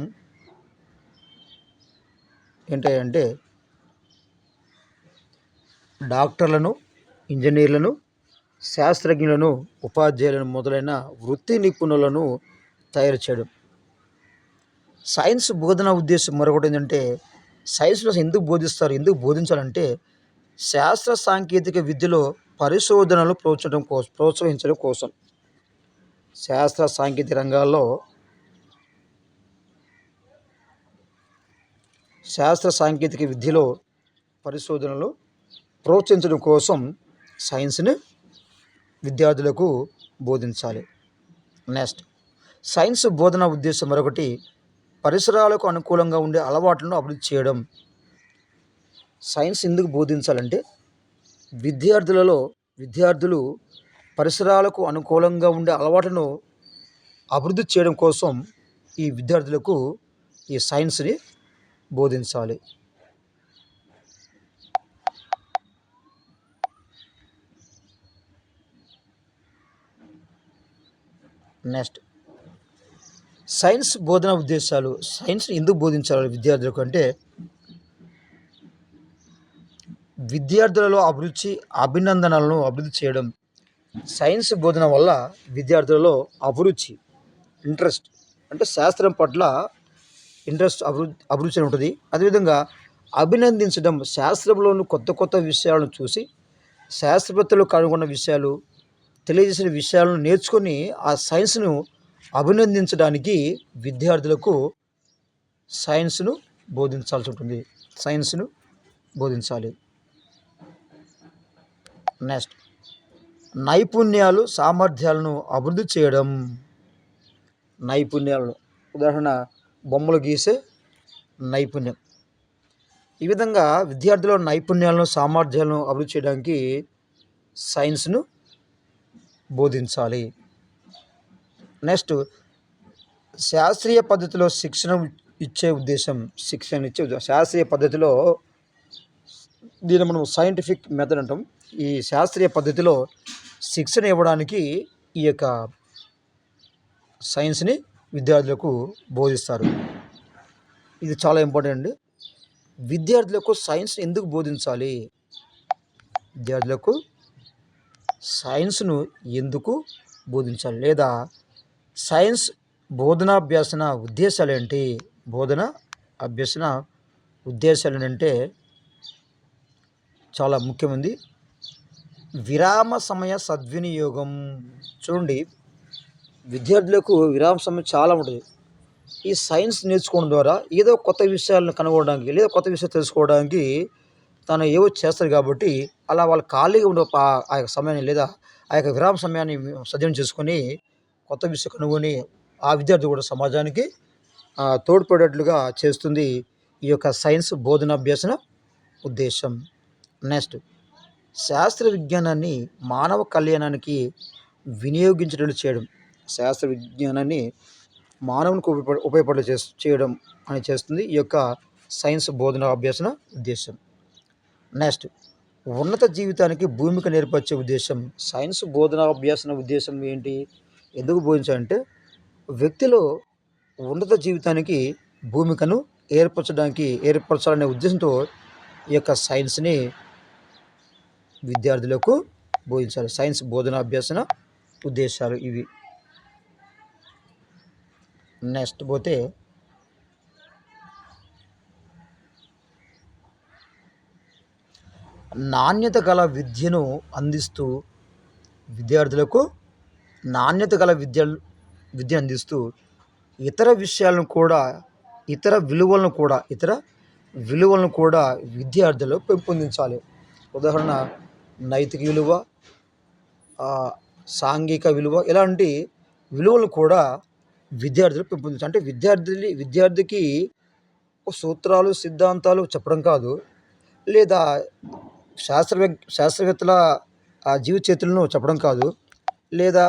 ఏంటంటే డాక్టర్లను, ఇంజనీర్లను, శాస్త్రజ్ఞులను, ఉపాధ్యాయులను మొదలైన వృత్తి నిపుణులను తయారు చేయడం. సైన్స్ బోధన ఉద్దేశం మరొకటి ఏంటంటే సైన్స్లో ఎందుకు బోధించాలంటే శాస్త్ర సాంకేతిక విద్యలో పరిశోధనలు ప్రోత్సహించడం కోసం. శాస్త్ర సాంకేతిక రంగాల్లో శాస్త్ర సాంకేతిక విద్యలో పరిశోధనలు ప్రోత్సహించడం కోసం సైన్స్ని విద్యార్థులకు బోధించాలి. నెక్స్ట్, సైన్స్ బోధన ఉద్దేశం మరొకటి పరిసరాలకు అనుకూలంగా ఉండే అలవాట్లను అభివృద్ధి చేయడం. సైన్స్ ఎందుకు బోధించాలంటే విద్యార్థులు పరిసరాలకు అనుకూలంగా ఉండే అలవాట్లను అభివృద్ధి చేయడం కోసం ఈ విద్యార్థులకు ఈ సైన్స్ని బోధించాలి. నెక్స్ట్, సైన్స్ బోధన ఉద్దేశాలు. సైన్స్ని ఎందుకు బోధించాలి విద్యార్థులకు అంటే విద్యార్థులలో అభినందనలను అభివృద్ధి చేయడం. సైన్స్ బోధన వల్ల విద్యార్థులలో ఇంట్రెస్ట్ అంటే శాస్త్రం పట్ల ఇంట్రెస్ట్ అభిరుచి ఉంటుంది. అదేవిధంగా అభినందించడం, శాస్త్రంలోని కొత్త విషయాలను చూసి శాస్త్రవేత్తలు కనుగొన్న విషయాలు, తెలియజేసిన విషయాలను నేర్చుకొని ఆ సైన్స్ను అభినందించడానికి విద్యార్థులకు సైన్స్ను బోధించాలి. నెక్స్ట్, నైపుణ్యాలు, సామర్థ్యాలను అభివృద్ధి చేయడం. ఉదాహరణ బొమ్మలు గీసే నైపుణ్యం, ఈ విధంగా విద్యార్థుల నైపుణ్యాలను, సామర్థ్యాలను అభివృద్ధి చేయడానికి సైన్స్‌ను బోధించాలి. నెక్స్ట్ శాస్త్రీయ పద్ధతిలో శాస్త్రీయ పద్ధతిలో దీన్ని మనం సైంటిఫిక్ మెథడ్ అంటాం. ఈ శాస్త్రీయ పద్ధతిలో శిక్షణ ఇవ్వడానికి ఈ యొక్క సైన్స్‌ని విద్యార్థులకు బోధిస్తారు. ఇది చాలా ఇంపార్టెంట్ అండి. విద్యార్థులకు సైన్స్ ఎందుకు బోధించాలి? విద్యార్థులకు సైన్స్‌ను ఎందుకు బోధించాలి? లేదా సైన్స్ బోధనాభ్యసన ఉద్దేశాలేంటి? బోధన అభ్యసన ఉద్దేశాలేంటంటే చాలా ముఖ్యమైనది. విరామ సమయ సద్వినియోగం. చూడండి, విద్యార్థులకు విరామ సమయం చాలా ఉంటుంది. ఈ సైన్స్ నేర్చుకోవడం ద్వారా ఏదో కొత్త విషయాలను కనుగొనడానికి, లేదా కొత్త విషయాలు తెలుసుకోవడానికి తను ఏవో చేస్తారు కాబట్టి, అలా వాళ్ళు ఖాళీగా ఉండే ఆ యొక్క సమయాన్ని, లేదా ఆ యొక్క విరామ సమయాన్ని సద్వినియోగం చేసుకొని కొత్త విషయం కనుగొని ఆ విద్యార్థి కూడా సమాజానికి తోడ్పడేటట్లుగా చేస్తుంది ఈ యొక్క సైన్స్ బోధనాభ్యసన ఉద్దేశం. నెక్స్ట్ శాస్త్ర విజ్ఞానాన్ని మానవ కళ్యాణానికి వినియోగించేటట్లు చేయడం. శాస్త్ర విజ్ఞానాన్ని మానవునికి ఉపయోగపడే చేయడం అని చేస్తుంది ఈ యొక్క సైన్స్ బోధన అభ్యసన ఉద్దేశం. నెక్స్ట్ ఉన్నత జీవితానికి భూమిక నేర్పరిచే ఉద్దేశం. సైన్స్ బోధన అభ్యసన ఉద్దేశం ఏంటి? ఎందుకు బోధించాలంటే వ్యక్తిలో ఉన్నత జీవితానికి భూమికను ఏర్పరచాలనే ఉద్దేశంతో ఈ యొక్క సైన్స్ని విద్యార్థులకు బోధించాలి. సైన్స్ బోధన అభ్యసన ఉద్దేశాలు ఇవి. నెక్స్ట్ పోతే నాణ్యత గల విద్యను అందిస్తూ విద్యార్థులకు నాణ్యత గల విద్య అందిస్తూ ఇతర విలువలను కూడా విద్యార్థులు పెంపొందించాలి. ఉదాహరణ నైతిక విలువ, సాంఘిక విలువ, ఇలాంటి విలువలను కూడా విద్యార్థులు పెంపొందించాలి. అంటే విద్యార్థికి సూత్రాలు, సిద్ధాంతాలు చెప్పడం కాదు, లేదా శాస్త్రవేత్తల జీవిత చరిత్రలను చెప్పడం కాదు, లేదా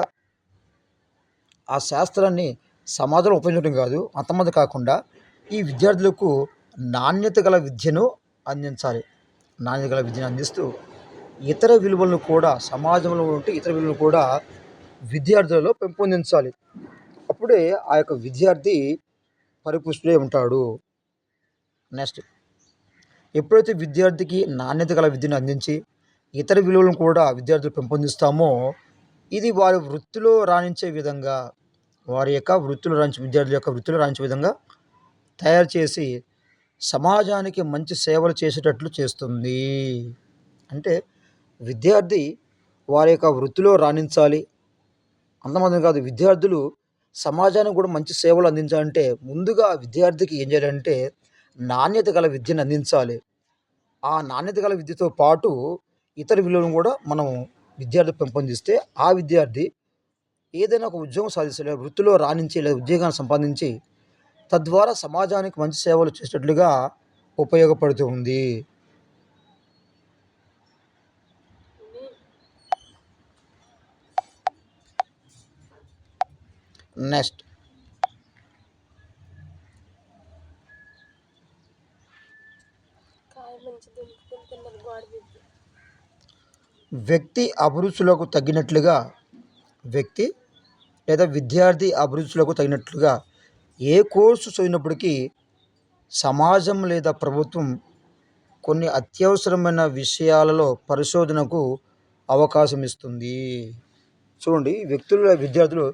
ఆ శాస్త్రాన్ని సమాజంలో ఉపయోగించడం కాదు. అంతమంది కాకుండా ఈ విద్యార్థులకు నాణ్యత గల విద్యను అందించాలి. నాణ్యత గల విద్యను అందిస్తూ ఇతర విలువలను కూడా, సమాజంలో ఉంటే ఇతర విలువలను కూడా విద్యార్థులలో పెంపొందించాలి. అప్పుడే ఆ యొక్క విద్యార్థి పరిపుష్టుడై ఉంటాడు. నెక్స్ట్ ఎప్పుడైతే విద్యార్థికి నాణ్యత గల విద్యను అందించి ఇతర విలువలను కూడా విద్యార్థులు పెంపొందిస్తామో, ఇది వారి వృత్తిలో రాణించే విధంగా, విద్యార్థుల యొక్క వృత్తిలో రాణించే విధంగా తయారు చేసి సమాజానికి మంచి సేవలు చేసేటట్లు చేస్తుంది. అంటే విద్యార్థి వారి యొక్క వృత్తిలో రాణించాలి. అంతమాత్రమే కాదు, విద్యార్థులు సమాజానికి కూడా మంచి సేవలు అందించాలంటే ముందుగా విద్యార్థికి ఏం చేయాలంటే నాణ్యత గల విద్యను అందించాలి. ఆ నాణ్యత గల విద్యతో పాటు ఇతర విలువలను కూడా మనం విద్యార్థి పెంపొందిస్తే ఆ విద్యార్థి ఏదైనా ఒక ఉద్యోగం సాధించి, లేదా వృత్తిలో రాణించి, లేదా ఉద్యోగాన్ని సంపాదించి తద్వారా సమాజానికి మంచి సేవలు చేసేటట్లుగా ఉపయోగపడుతుంది. నెక్స్ట్ వ్యక్తి అభిరుచులకు తగినట్లుగా విద్యార్థి అభిరుచులకు తగినట్లుగా ఏ కోర్సు చదివినప్పటికీ సమాజం లేదా ప్రభుత్వం కొన్ని అత్యవసరమైన విషయాలలో పరిశోధనకు అవకాశం ఇస్తుంది. చూడండి, విద్యార్థులు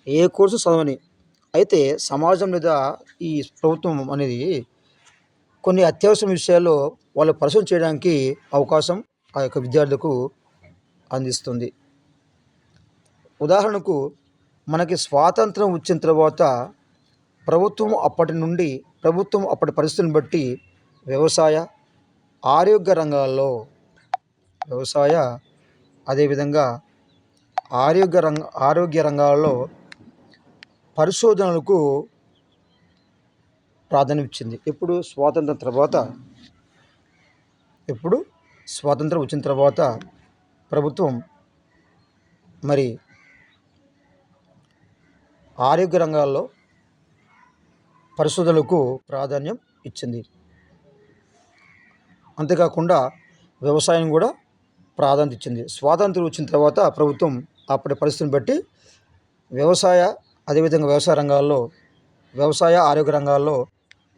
ఏ కోర్సు చదవని, అయితే సమాజం లేదా ఈ ప్రభుత్వం అనేది కొన్ని అత్యవసర విషయాల్లో వాళ్ళు పరిశోధన చేయడానికి అవకాశం ఆ యొక్క విద్యార్థులకు అందిస్తుంది. ఉదాహరణకు మనకి స్వాతంత్రం వచ్చిన తర్వాత ప్రభుత్వం అప్పటి పరిస్థితులను బట్టి వ్యవసాయ, అదేవిధంగా ఆరోగ్య రంగాల్లో పరిశోధనలకు ప్రాధాన్యం ఇచ్చింది. ఇప్పుడు స్వాతంత్రం తర్వాత ఇప్పుడు స్వాతంత్రం వచ్చిన తర్వాత ప్రభుత్వం మరి ఆరోగ్య రంగాల్లో పరిశోధనలకు ప్రాధాన్యం ఇచ్చింది. అంతేకాకుండా వ్యవసాయం కూడా ప్రాధాన్యత ఇచ్చింది. స్వాతంత్రం వచ్చిన తర్వాత ప్రభుత్వం అప్పటి పరిస్థితిని బట్టి వ్యవసాయ అదేవిధంగా వ్యవసాయ ఆరోగ్య రంగాల్లో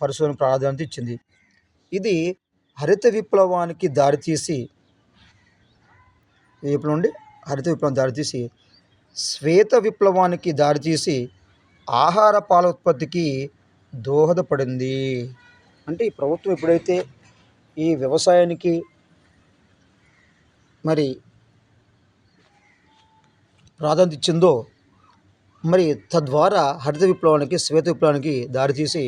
పరిశోధన ప్రాధాన్యత ఇచ్చింది. ఇది హరిత విప్లవానికి దారితీసి శ్వేత విప్లవానికి దారితీసి ఆహార పాల ఉత్పత్తికి దోహదపడింది. అంటే ఈ ప్రభుత్వం ఎప్పుడైతే ఈ వ్యవసాయానికి మరి ప్రాధాన్యత ఇచ్చిందో మరి తద్వారా హరిత విప్లవానికి శ్వేత విప్లవానికి దారితీసి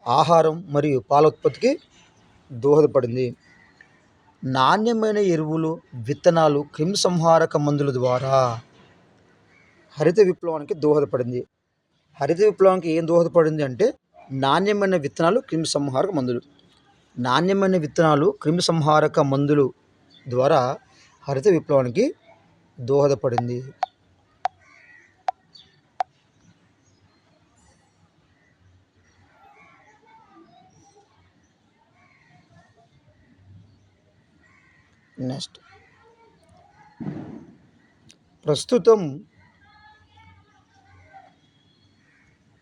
ఆహారం మరియు పాల ఉత్పత్తికి దోహదపడింది. నాణ్యమైన ఎరువులు, విత్తనాలు, క్రిమిసంహారక మందుల ద్వారా హరిత విప్లవానికి దోహదపడింది. హరిత విప్లవానికి ఏం దోహదపడింది అంటే నాణ్యమైన విత్తనాలు, క్రిమిసంహారక మందులు ద్వారా హరిత విప్లవానికి దోహదపడింది. నెక్స్ట్ ప్రస్తుతం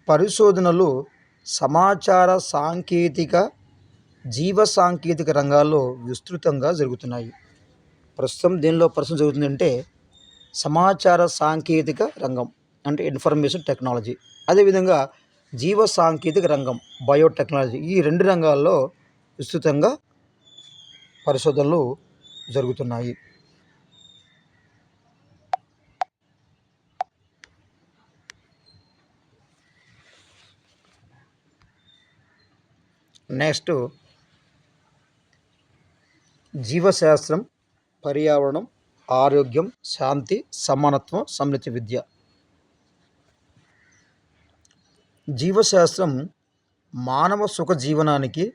పరిశోధనలు సమాచార సాంకేతిక, జీవ సాంకేతిక రంగాల్లో విస్తృతంగా జరుగుతున్నాయి. ప్రస్తుతం దేనిలో పరిశోధన జరుగుతుందంటే సమాచార సాంకేతిక రంగం అంటే ఇన్ఫర్మేషన్ టెక్నాలజీ, అదేవిధంగా జీవ సాంకేతిక రంగం బయోటెక్నాలజీ, ఈ రెండు రంగాల్లో విస్తృతంగా పరిశోధనలు జరుగుతున్నాయి. నెక్స్ట్ జీవశాస్త్రం, పర్యావరణం, ఆరోగ్యం, శాంతి, సమానత్వం, సమ్మిళిత విద్య. జీవశాస్త్రం మానవ సుఖ జీవనానికి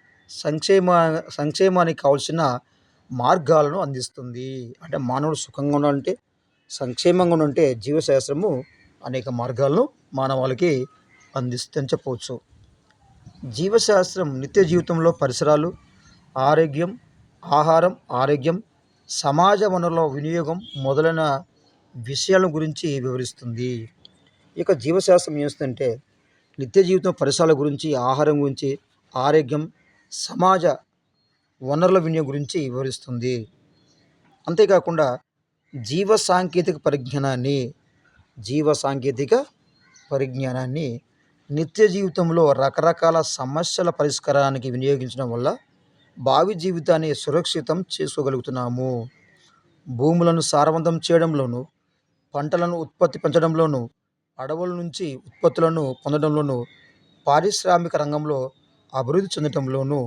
సంక్షేమానికి కావాల్సిన మార్గాలను అందిస్తుంది. అంటే మానవుడు సుఖంగా ఉండాలంటే, సంక్షేమంగా ఉండాలంటే జీవశాస్త్రము అనేక మార్గాలను మానవాళికి అందిస్తుందని చెప్పవచ్చు. జీవశాస్త్రం నిత్య జీవితంలో పరిసరాలు, ఆరోగ్యం, ఆహారం, సమాజ వనరుల వినియోగం మొదలైన విషయాల గురించి వివరిస్తుంది. ఇక జీవశాస్త్రం ఏం చేస్తుందంటే నిత్య జీవితం పరిసరాల గురించి, ఆహారం గురించి, ఆరోగ్యం, సమాజ వనరుల వినియోగం గురించి వివరిస్తుంది. అంతేకాకుండా జీవ సాంకేతిక పరిజ్ఞానాన్ని నిత్య జీవితంలో రకరకాల సమస్యల పరిష్కారానికి వినియోగించడం వల్ల భావి జీవితాన్ని సురక్షితం చేసుకోగలుగుతున్నాము. భూములను సారవంతం చేయడంలోను, పంటలను ఉత్పత్తి పెంచడంలోను, అడవుల నుంచి ఉత్పత్తులను పొందడంలోను, పారిశ్రామిక రంగంలో అభివృద్ధి చెందడంలోను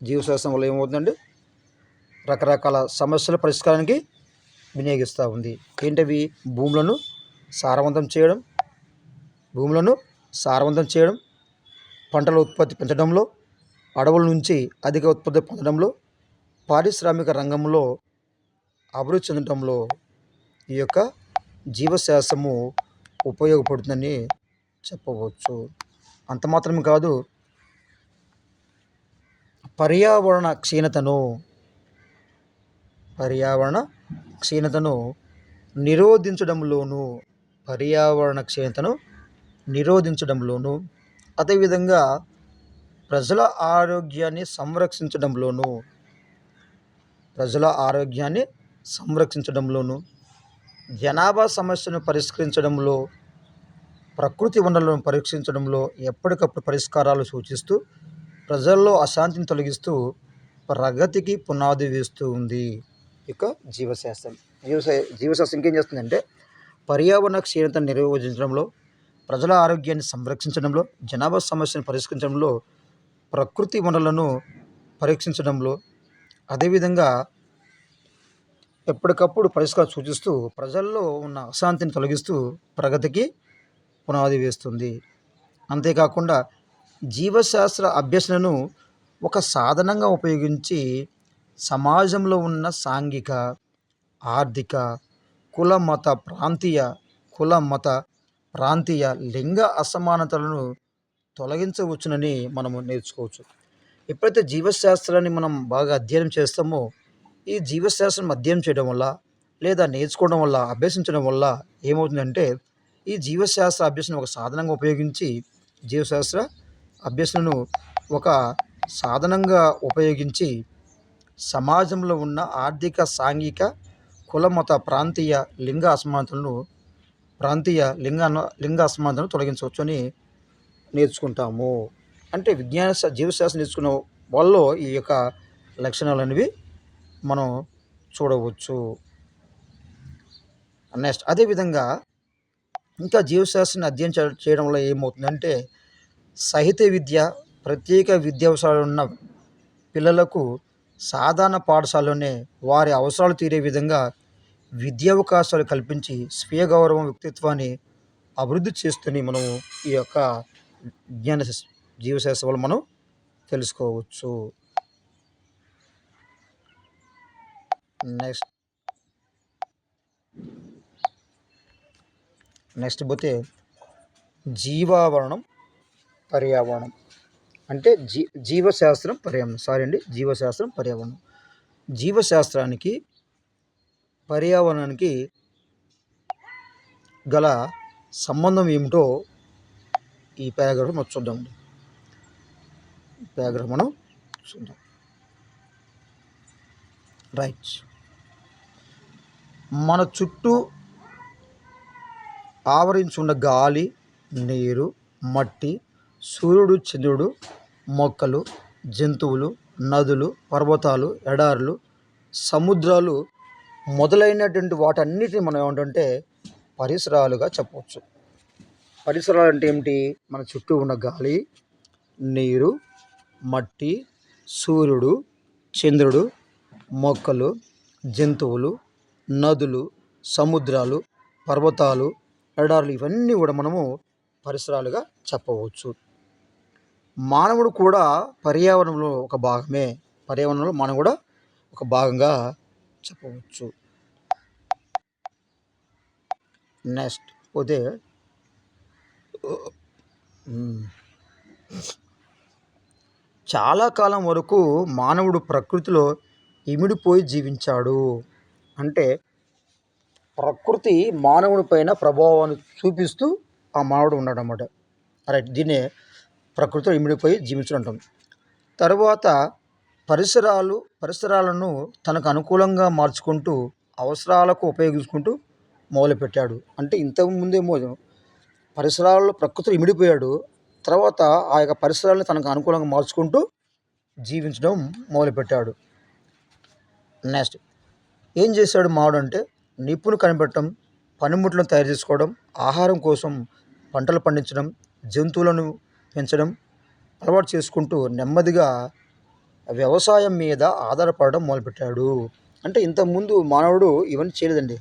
జీవశాస్త్రం వల్ల ఏమవుతుందండి రకరకాల సమస్యల పరిష్కారానికి వినియోగిస్తూ ఉంది. ఏంటవి? భూములను సారవంతం చేయడం, పంటల ఉత్పత్తి పెంచడంలో, అడవుల నుంచి అధిక ఉత్పత్తి పొందడంలో, పారిశ్రామిక రంగంలో అభివృద్ధి చెందడంలో ఈ యొక్క జీవశాస్త్రము ఉపయోగపడుతుందని చెప్పవచ్చు. అంత మాత్రమే కాదు, పర్యావరణ క్షీణతను నిరోధించడంలోను, అదేవిధంగా ప్రజల ఆరోగ్యాన్ని సంరక్షించడంలోను, జనాభా సమస్యను పరిష్కరించడంలో, ప్రకృతి వనరులను పరీక్షించడంలో ఎప్పటికప్పుడు పరిష్కారాలు సూచిస్తూ ప్రజల్లో అశాంతిని తొలగిస్తూ ప్రగతికి పునాది వేస్తూ ఉంది ఇక జీవశాస్త్రం. జీవశాస్త్రం ఇంకేం చేస్తుందంటే పర్యావరణ క్షీణతను నిర్వహించడంలో, ప్రజల ఆరోగ్యాన్ని సంరక్షించడంలో, జనాభా సమస్యను పరిష్కరించడంలో, ప్రకృతి వనరులను పరీక్షించడంలో, అదేవిధంగా ఎప్పటికప్పుడు పరిష్కారం సూచిస్తూ ప్రజల్లో ఉన్న అశాంతిని తొలగిస్తూ ప్రగతికి పునాది వేస్తుంది. అంతేకాకుండా జీవశాస్త్ర అభ్యసనను ఒక సాధనంగా ఉపయోగించి సమాజంలో ఉన్న సాంఘిక, ఆర్థిక, కుల మత ప్రాంతీయ కుల మత ప్రాంతీయ లింగ అసమానతలను తొలగించవచ్చునని మనము నేర్చుకోవచ్చు. ఎప్పుడైతే జీవశాస్త్రాన్ని మనం బాగా అధ్యయనం చేస్తామో, ఈ జీవశాస్త్రం అధ్యయనం చేయడం వల్ల లేదా నేర్చుకోవడం వల్ల, అభ్యసించడం వల్ల ఏమవుతుందంటే, ఈ జీవశాస్త్ర అభ్యసనం ఒక సాధనంగా ఉపయోగించి జీవశాస్త్ర అభ్యసనను ఒక సాధనంగా ఉపయోగించి సమాజంలో ఉన్న ఆర్థిక, సాంఘిక, కుల మత ప్రాంతీయ లింగ అసమానతలను లింగ అసమానతలను తొలగించవచ్చు అని నేర్చుకుంటాము. అంటే జీవశాస్త్రం నేర్చుకున్న వాళ్ళలో ఈ యొక్క లక్షణాలు అనేవి మనం చూడవచ్చు. నెక్స్ట్ అదేవిధంగా ఇంకా జీవశాస్త్రాన్ని అధ్యయనం చేయడం వల్ల ఏమవుతుందంటే, సాహిత్య విద్య, ప్రత్యేక విద్యావసరాలు ఉన్న పిల్లలకు సాధారణ పాఠశాలలోనే వారి అవసరాలు తీరే విధంగా విద్యావకాశాలు కల్పించి స్వీయ గౌరవం, వ్యక్తిత్వాన్ని అభివృద్ధి చేస్తూనే మనం ఈ యొక్క జీవశాస్త్రం వల్ల మనం తెలుసుకోవచ్చు. నెక్స్ట్ పోతే జీవావరణం, పర్యావరణం అంటే జీవశాస్త్రం, పర్యావరణం. జీవశాస్త్రానికి, పర్యావరణానికి గల సంబంధం ఏమిటో ఈ పారాగ్రాఫ్ మనం చూద్దామండి. రైట్. మన చుట్టూ ఆవరించి ఉన్న గాలి, నీరు, మట్టి, సూర్యుడు, చంద్రుడు, మొక్కలు, జంతువులు, నదులు, పర్వతాలు, ఎడారులు, సముద్రాలు మొదలైనటువంటి వాటన్నిటిని మనం ఏమంటే పరిసరాలుగా చెప్పవచ్చు. పరిసరాలు అంటే ఏమిటి? మన చుట్టూ ఉన్న గాలి, నీరు, మట్టి, సూర్యుడు, చంద్రుడు, మొక్కలు, జంతువులు, నదులు, సముద్రాలు, పర్వతాలు, ఎడారులు ఇవన్నీ కూడా మనము పరిసరాలుగా చెప్పవచ్చు. మానవుడు కూడా పర్యావరణంలో ఒక భాగమే. పర్యావరణంలో మనం కూడా ఒక భాగంగా చెప్పవచ్చు. నెక్స్ట్ పోతే చాలా కాలం వరకు మానవుడు ప్రకృతిలో ఇమిడిపోయి జీవించాడు. అంటే ప్రకృతి మానవుడి పైన ప్రభావాన్ని చూపిస్తూ ఆ మానవుడు ఉన్నాడు అన్నమాట. రైట్. దీన్నే ప్రకృతిలో ఇమిడిపోయి జీవించడం అంటాం. తర్వాత పరిసరాలను తనకు అనుకూలంగా మార్చుకుంటూ అవసరాలకు ఉపయోగించుకుంటూ మొదలుపెట్టాడు. అంటే ఇంతకుముందేమో పరిసరాల్లో ప్రకృతిలో ఇమిడిపోయాడు. తర్వాత ఆ యొక్క పరిసరాలను తనకు అనుకూలంగా మార్చుకుంటూ జీవించడం మొదలుపెట్టాడు. నెక్స్ట్ ఏం చేశాడు మానవుడు అంటే, నిప్పును కనిపెట్టడం, పనిముట్లను తయారు చేసుకోవడం, ఆహారం కోసం పంటలు పండించడం, జంతువులను పెంచడం అలవాటు చేసుకుంటూ నెమ్మదిగా వ్యవసాయం మీద ఆధారపడడం మొదలుపెట్టాడు. అంటే ఇంతకుముందు మానవుడు ఇవన్నీ చేయలేదండి.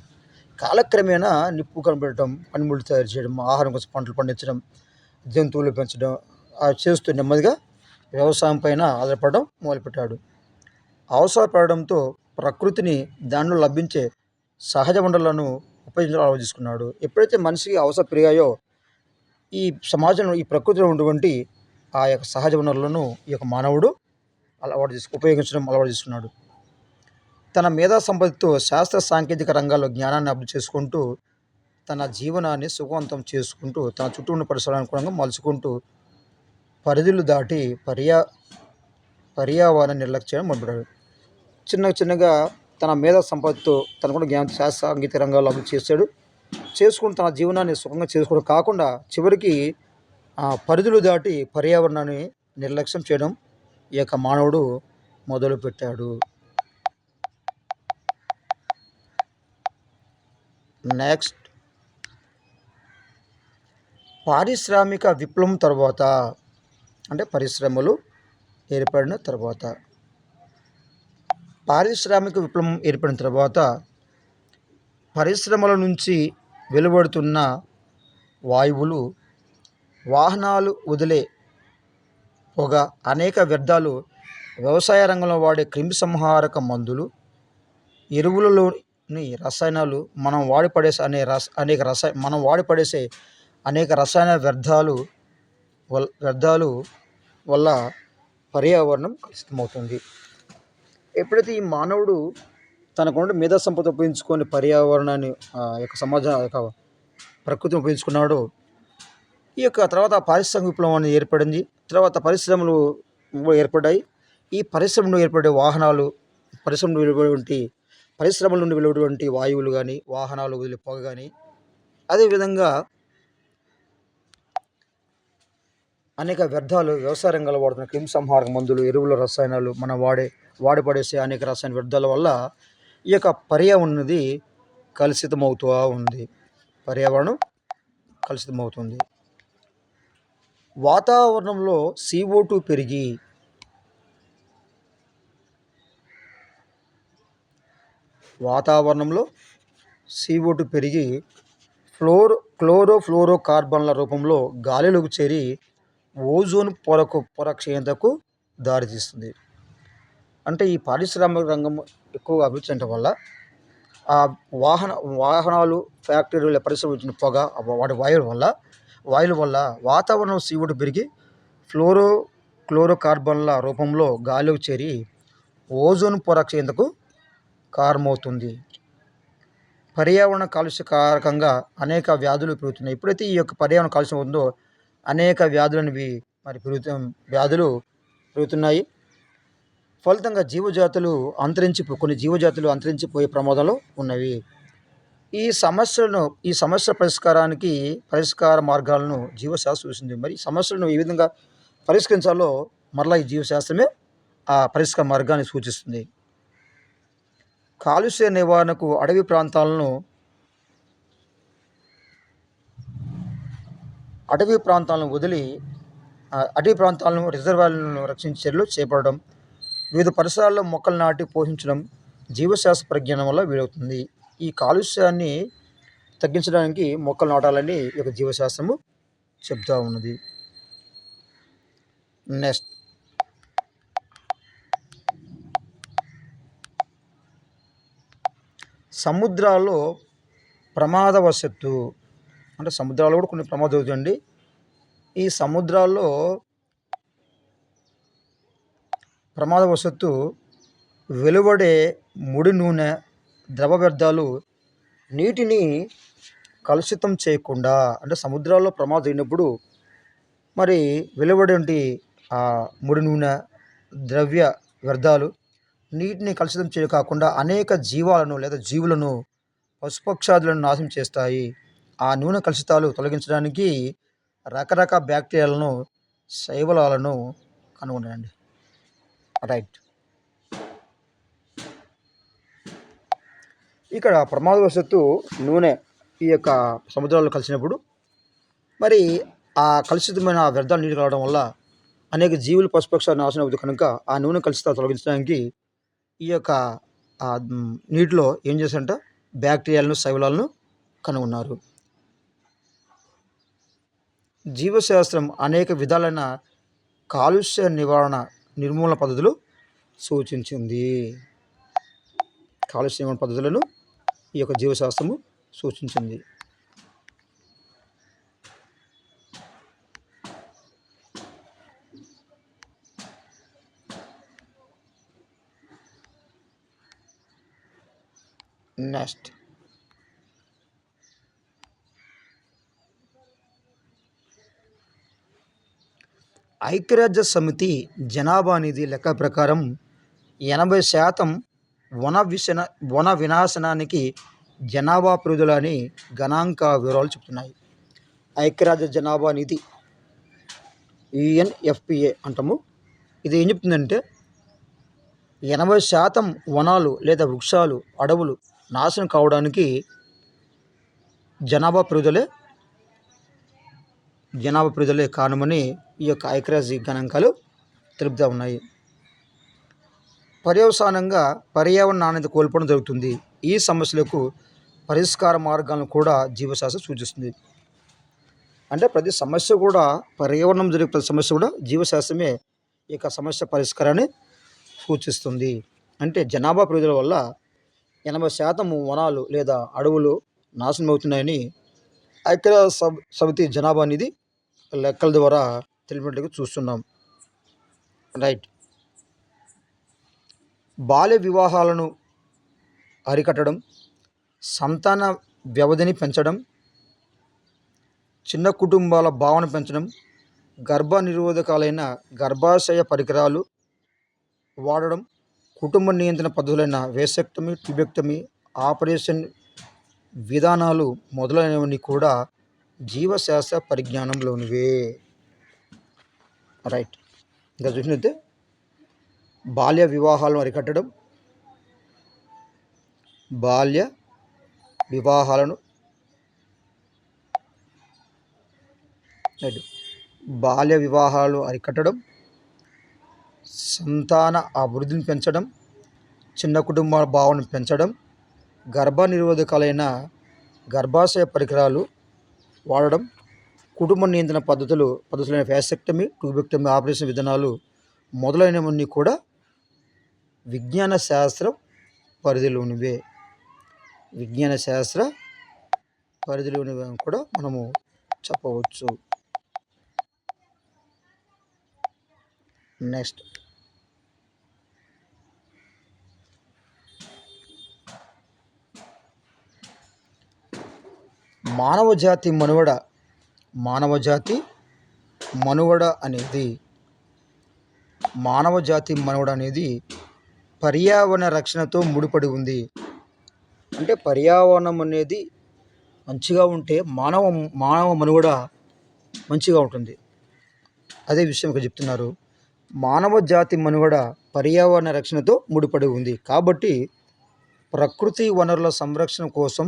కాలక్రమేణా నిప్పు కనిపెట్టడం, పనిముట్లు తయారు చేయడం, ఆహారం కోసం పంటలు పండించడం, జంతువులు పెంచడం చేస్తూ నెమ్మదిగా వ్యవసాయం పైన ఆధారపడడం మొదలుపెట్టాడు. అవసరపడడంతో ప్రకృతిని, దానిలో లభించే సహజ వనరులను ఉపయోగించడం ఆలోచించుకున్నాడు. ఎప్పుడైతే మనిషికి అవసరం పెరిగాయో ఈ సమాజంలో, ఈ ప్రకృతిలో ఉన్నటువంటి ఆ యొక్క సహజ వనరులను ఈ యొక్క మానవుడు ఉపయోగించడం అలవాటు చేసుకున్నాడు. తన మేధా సంపత్తితో శాస్త్ర సాంకేతిక రంగాల్లో జ్ఞానాన్ని అభివృద్ధి చేసుకుంటూ తన జీవనాన్ని సుఖవంతం చేసుకుంటూ తన చుట్టూ ఉన్న పరిసరాలను అనుకూలంగా మలుచుకుంటూ పరిధులు దాటి పర్యావరణ నిర్లక్ష్యం మొదలుపెట్టాడు. చిన్నగా తన మేధా సంపత్తితో తనకున్న జ్ఞానం శాస్త్ర సాంకేతిక రంగాల్లో అభివృద్ధి చేసుకుని తన జీవనాన్ని సుఖంగా చేసుకోవడం కాకుండా చివరికి పరిధులు దాటి పర్యావరణాన్ని నిర్లక్ష్యం చేయడం ఈ యొక్క మానవుడు మొదలుపెట్టాడు. నెక్స్ట్ పారిశ్రామిక విప్లవం తర్వాత, అంటే పరిశ్రమలు ఏర్పడిన తర్వాత, పారిశ్రామిక విప్లవం ఏర్పడిన తర్వాత పరిశ్రమల నుంచి వెలువడుతున్న వాయువులు, వాహనాలు వదిలే పొగ, అనేక వ్యర్థాలు వ్యవసాయ రంగంలో వాడే క్రిమిసంహారక మందులు, ఎరువులలోని రసాయనాలు, మనం వాడి పడేసే అనేక రసాయన వ్యర్థాలు వల్ల పర్యావరణం కలుషితమవుతుంది. ఎప్పుడైతే ఈ మానవుడు తనకున్న మేధా సంపద ఉపయోగించుకొని పర్యావరణాన్ని ప్రకృతిని ఉపయోగించుకున్నాడో, ఈ యొక్క తర్వాత పారిశ్రామిక విప్లవం అనేది ఏర్పడింది. తర్వాత పరిశ్రమలు ఏర్పడ్డాయి. ఈ పరిశ్రమలో ఏర్పడే వాహనాలు, పరిశ్రమల నుండి వెలువడేటువంటి వాయువులు కానీ, వాహనాలు వదిలే పొగ కానీ, అదేవిధంగా అనేక వ్యర్థాలు, వ్యవసాయ రంగంలో వాడుతున్న క్రిమిసంహారక మందులు, ఎరువుల రసాయనాలు, మనం వాడి పడేసే అనేక రసాయన వ్యర్థాల వల్ల ఈ యొక్క పర్యావరణం అనేది కలుషితమవుతూ ఉంది. పర్యావరణం కలుషితమవుతుంది. వాతావరణంలో CO2 పెరిగి క్లోరో కార్బన్ల రూపంలో గాలిలోకి చేరి ఓజోన్ పొర క్షీణతకు దారితీస్తుంది. అంటే ఈ పారిశ్రామిక రంగం ఎక్కువగా అభివృద్ధి చెందడం వల్ల ఆ వాహనాలు, ఫ్యాక్టరీల పరిశ్రమలు వచ్చిన పొగ, వాటి వాయువుల వల్ల వాతావరణం CO2 పెరిగి క్లోరో కార్బన్ల రూపంలో గాలిలోకి చేరి ఓజోన్ పొర క్షీణతకు కారణమవుతుంది. పర్యావరణ కాలుష్య కారకంగా అనేక వ్యాధులు పెరుగుతున్నాయి. ఎప్పుడైతే ఈ యొక్క పర్యావరణ కాలుష్యం ఉందో అనేక వ్యాధులు పెరుగుతున్నాయి. ఫలితంగా కొన్ని జీవజాతులు అంతరించిపోయే ప్రమాదంలో ఉన్నవి. ఈ సమస్య పరిష్కార మార్గాలను జీవశాస్త్రం సూచించింది. మరి ఈ సమస్యలను ఏ విధంగా పరిష్కరించాలో మరలా ఈ జీవశాస్త్రమే ఆ పరిష్కార మార్గాన్ని సూచిస్తుంది. కాలుష్య నివారణకు అటవీ ప్రాంతాలను రిజర్వాయర్లను రక్షించే చర్యలు చేపట్టడం, వివిధ పరిసరాల్లో మొక్కలు నాటి పోషించడం జీవశాస్త్ర పరిజ్ఞానం వల్ల వీలవుతుంది. ఈ కాలుష్యాన్ని తగ్గించడానికి మొక్కలు నాటాలని ఈ యొక్క జీవశాస్త్రము చెప్తా ఉన్నది. నెక్స్ట్, సముద్రాల్లో ప్రమాదవశత్తు, అంటే సముద్రాల్లో కూడా కొన్ని ప్రమాదం అవుతుందండి. ఈ సముద్రాల్లో ప్రమాదవశత్తు వెలువడే ముడి నూనె, ద్రవ వ్యర్థాలు నీటిని కలుషితం చేయకుండా, అంటే సముద్రాల్లో ప్రమాదం అయినప్పుడు మరి వెలువడే ముడి నూనె, ద్రవ్య వ్యర్థాలు నీటిని కలుషితం చేయకాకుండా అనేక జీవులను, పశుపక్షాదులను నాశనం చేస్తాయి. ఆ నూనె కలుషితాలు తొలగించడానికి రకరకాల బ్యాక్టీరియాలను, శైవలాలను కనుగొనండి. రైట్. ఇక్కడ ప్రమాదవశత్తు నూనె ఈ యొక్క సముద్రాల్లో కలిసినప్పుడు మరి ఆ కలుషితమైన వ్యర్థాలు నీరు కలవడం వల్ల అనేక జీవులు, పశుపక్షాలు నాశనం అవుతుంది. కనుక ఆ నూనె కలుషితాలు తొలగించడానికి ఈ యొక్క నీటిలో ఏం చేశారంట, బ్యాక్టీరియాలను, శైవలాలను కనుగొన్నారు. జీవశాస్త్రం అనేక విధాలైన కాలుష్య నిర్మూలన పద్ధతులు సూచించింది. కాలుష్య నిర్మూలన పద్ధతులను ఈ యొక్క జీవశాస్త్రము సూచించింది. నెక్స్ట్, ఐక్యరాజ్య సమితి జనాభా నిధి లెక్క ప్రకారం 80% వన వినాశనానికి జనాభా పెరుగుదల అని గణాంక వివరాలు చెప్తున్నాయి. ఐక్యరాజ్య జనాభా నిధి UNFPA అంటాము. ఇది ఏం చెప్తుందంటే 80% వనాలు లేదా వృక్షాలు, అడవులు నాశనం కావడానికి జనాభా పెరుగుదలే కారణమని ఈ యొక్క ఐక్యరాజ్య గణాంకాలు తెలుపుతూ ఉన్నాయి. పర్యవసానంగా పర్యావరణ నాణ్యత కోల్పోవడం జరుగుతుంది. ఈ సమస్యలకు పరిష్కార మార్గాలను కూడా జీవశాస్త్రం సూచిస్తుంది. అంటే ప్రతి సమస్య కూడా, పర్యావరణం జరిగే ప్రతి సమస్య కూడా జీవశాస్త్రమే ఈ యొక్క సమస్య పరిష్కారాన్ని సూచిస్తుంది. అంటే జనాభా పెరుగుదల వల్ల 80% వనాలు లేదా అడవులు నాశనమవుతున్నాయని ఐక్యరాజ్య సమితి జనాభా నిధి లెక్కల ద్వారా తెలిపినట్టుగా చూస్తున్నాం. రైట్. బాల్య వివాహాలను అరికట్టడం, సంతాన వ్యవధిని పెంచడం, చిన్న కుటుంబాల భావన పెంచడం, గర్భ నిరోధకాలైన గర్భాశయ పరికరాలు వాడడం, కుటుంబ నియంత్రణ పద్ధతులైన వేసెక్టమీ, ట్యూబెక్టమీ, ఆపరేషన్ విధానాలు మొదలైనవన్నీ కూడా జీవశాస్త్ర పరిజ్ఞానంలోనివే. రైట్. ఇంకా చూసినట్టే బాల్య వివాహాలను అరికట్టడం, బాల్య వివాహాలను బాల్య వివాహాలు అరికట్టడం, సంతాన అభివృద్ధిని పెంచడం, చిన్న కుటుంబాల భావనను పెంచడం, గర్భ నిరోధకాలైన గర్భాశయ పరికరాలు వాడడం, కుటుంబ నియంత్రణ పద్ధతులైన వ్యాసెక్టమీ, ట్యూబెక్టమీ, ఆపరేషన్ విధానాలు మొదలైనవన్నీ కూడా విజ్ఞాన శాస్త్రం పరిధిలోనివే. విజ్ఞాన శాస్త్ర పరిధిలోనివే కూడా మనము చెప్పవచ్చు. నెక్స్ట్, మానవజాతి మనుగడ అనేది పర్యావరణ రక్షణతో ముడిపడి ఉంది. అంటే పర్యావరణం అనేది మంచిగా ఉంటే మానవ మనుగడ మంచిగా ఉంటుంది. అదే విషయం ఇక్కడ చెప్తున్నారు. మానవ జాతి మనుగడ పర్యావరణ రక్షణతో ముడిపడి ఉంది కాబట్టి ప్రకృతి వనరుల సంరక్షణ కోసం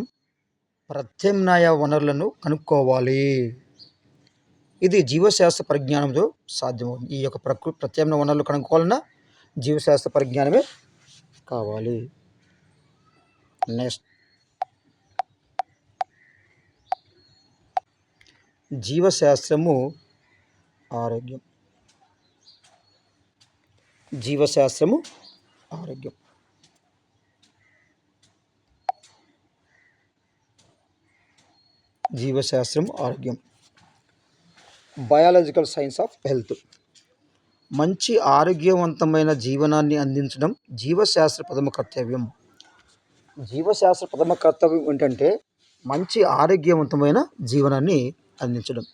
ప్రత్యామ్నాయ వనరులను కనుక్కోవాలి. ఇది జీవశాస్త్ర పరిజ్ఞానంతో సాధ్యమవుతుంది. ఈ యొక్క ప్రత్యామ్నాయ వనరులు కనుక్కోవాలన్నా జీవశాస్త్ర పరిజ్ఞానమే కావాలి. నెక్స్ట్, జీవశాస్త్రము ఆరోగ్యం. జీవశాస్త్రము ఆరోగ్యం. జీవశాస్త్రం ఆరోగ్యం. Biological science of health. మంచి ఆరోగ్యవంతమైన జీవనాన్ని అందించడం జీవశాస్త్ర ప్రథమ కర్తవ్యం. జీవశాస్త్ర ప్రథమ కర్తవ్యం ఏంటంటే మంచి ఆరోగ్యవంతమైన జీవనాన్ని అందించడం.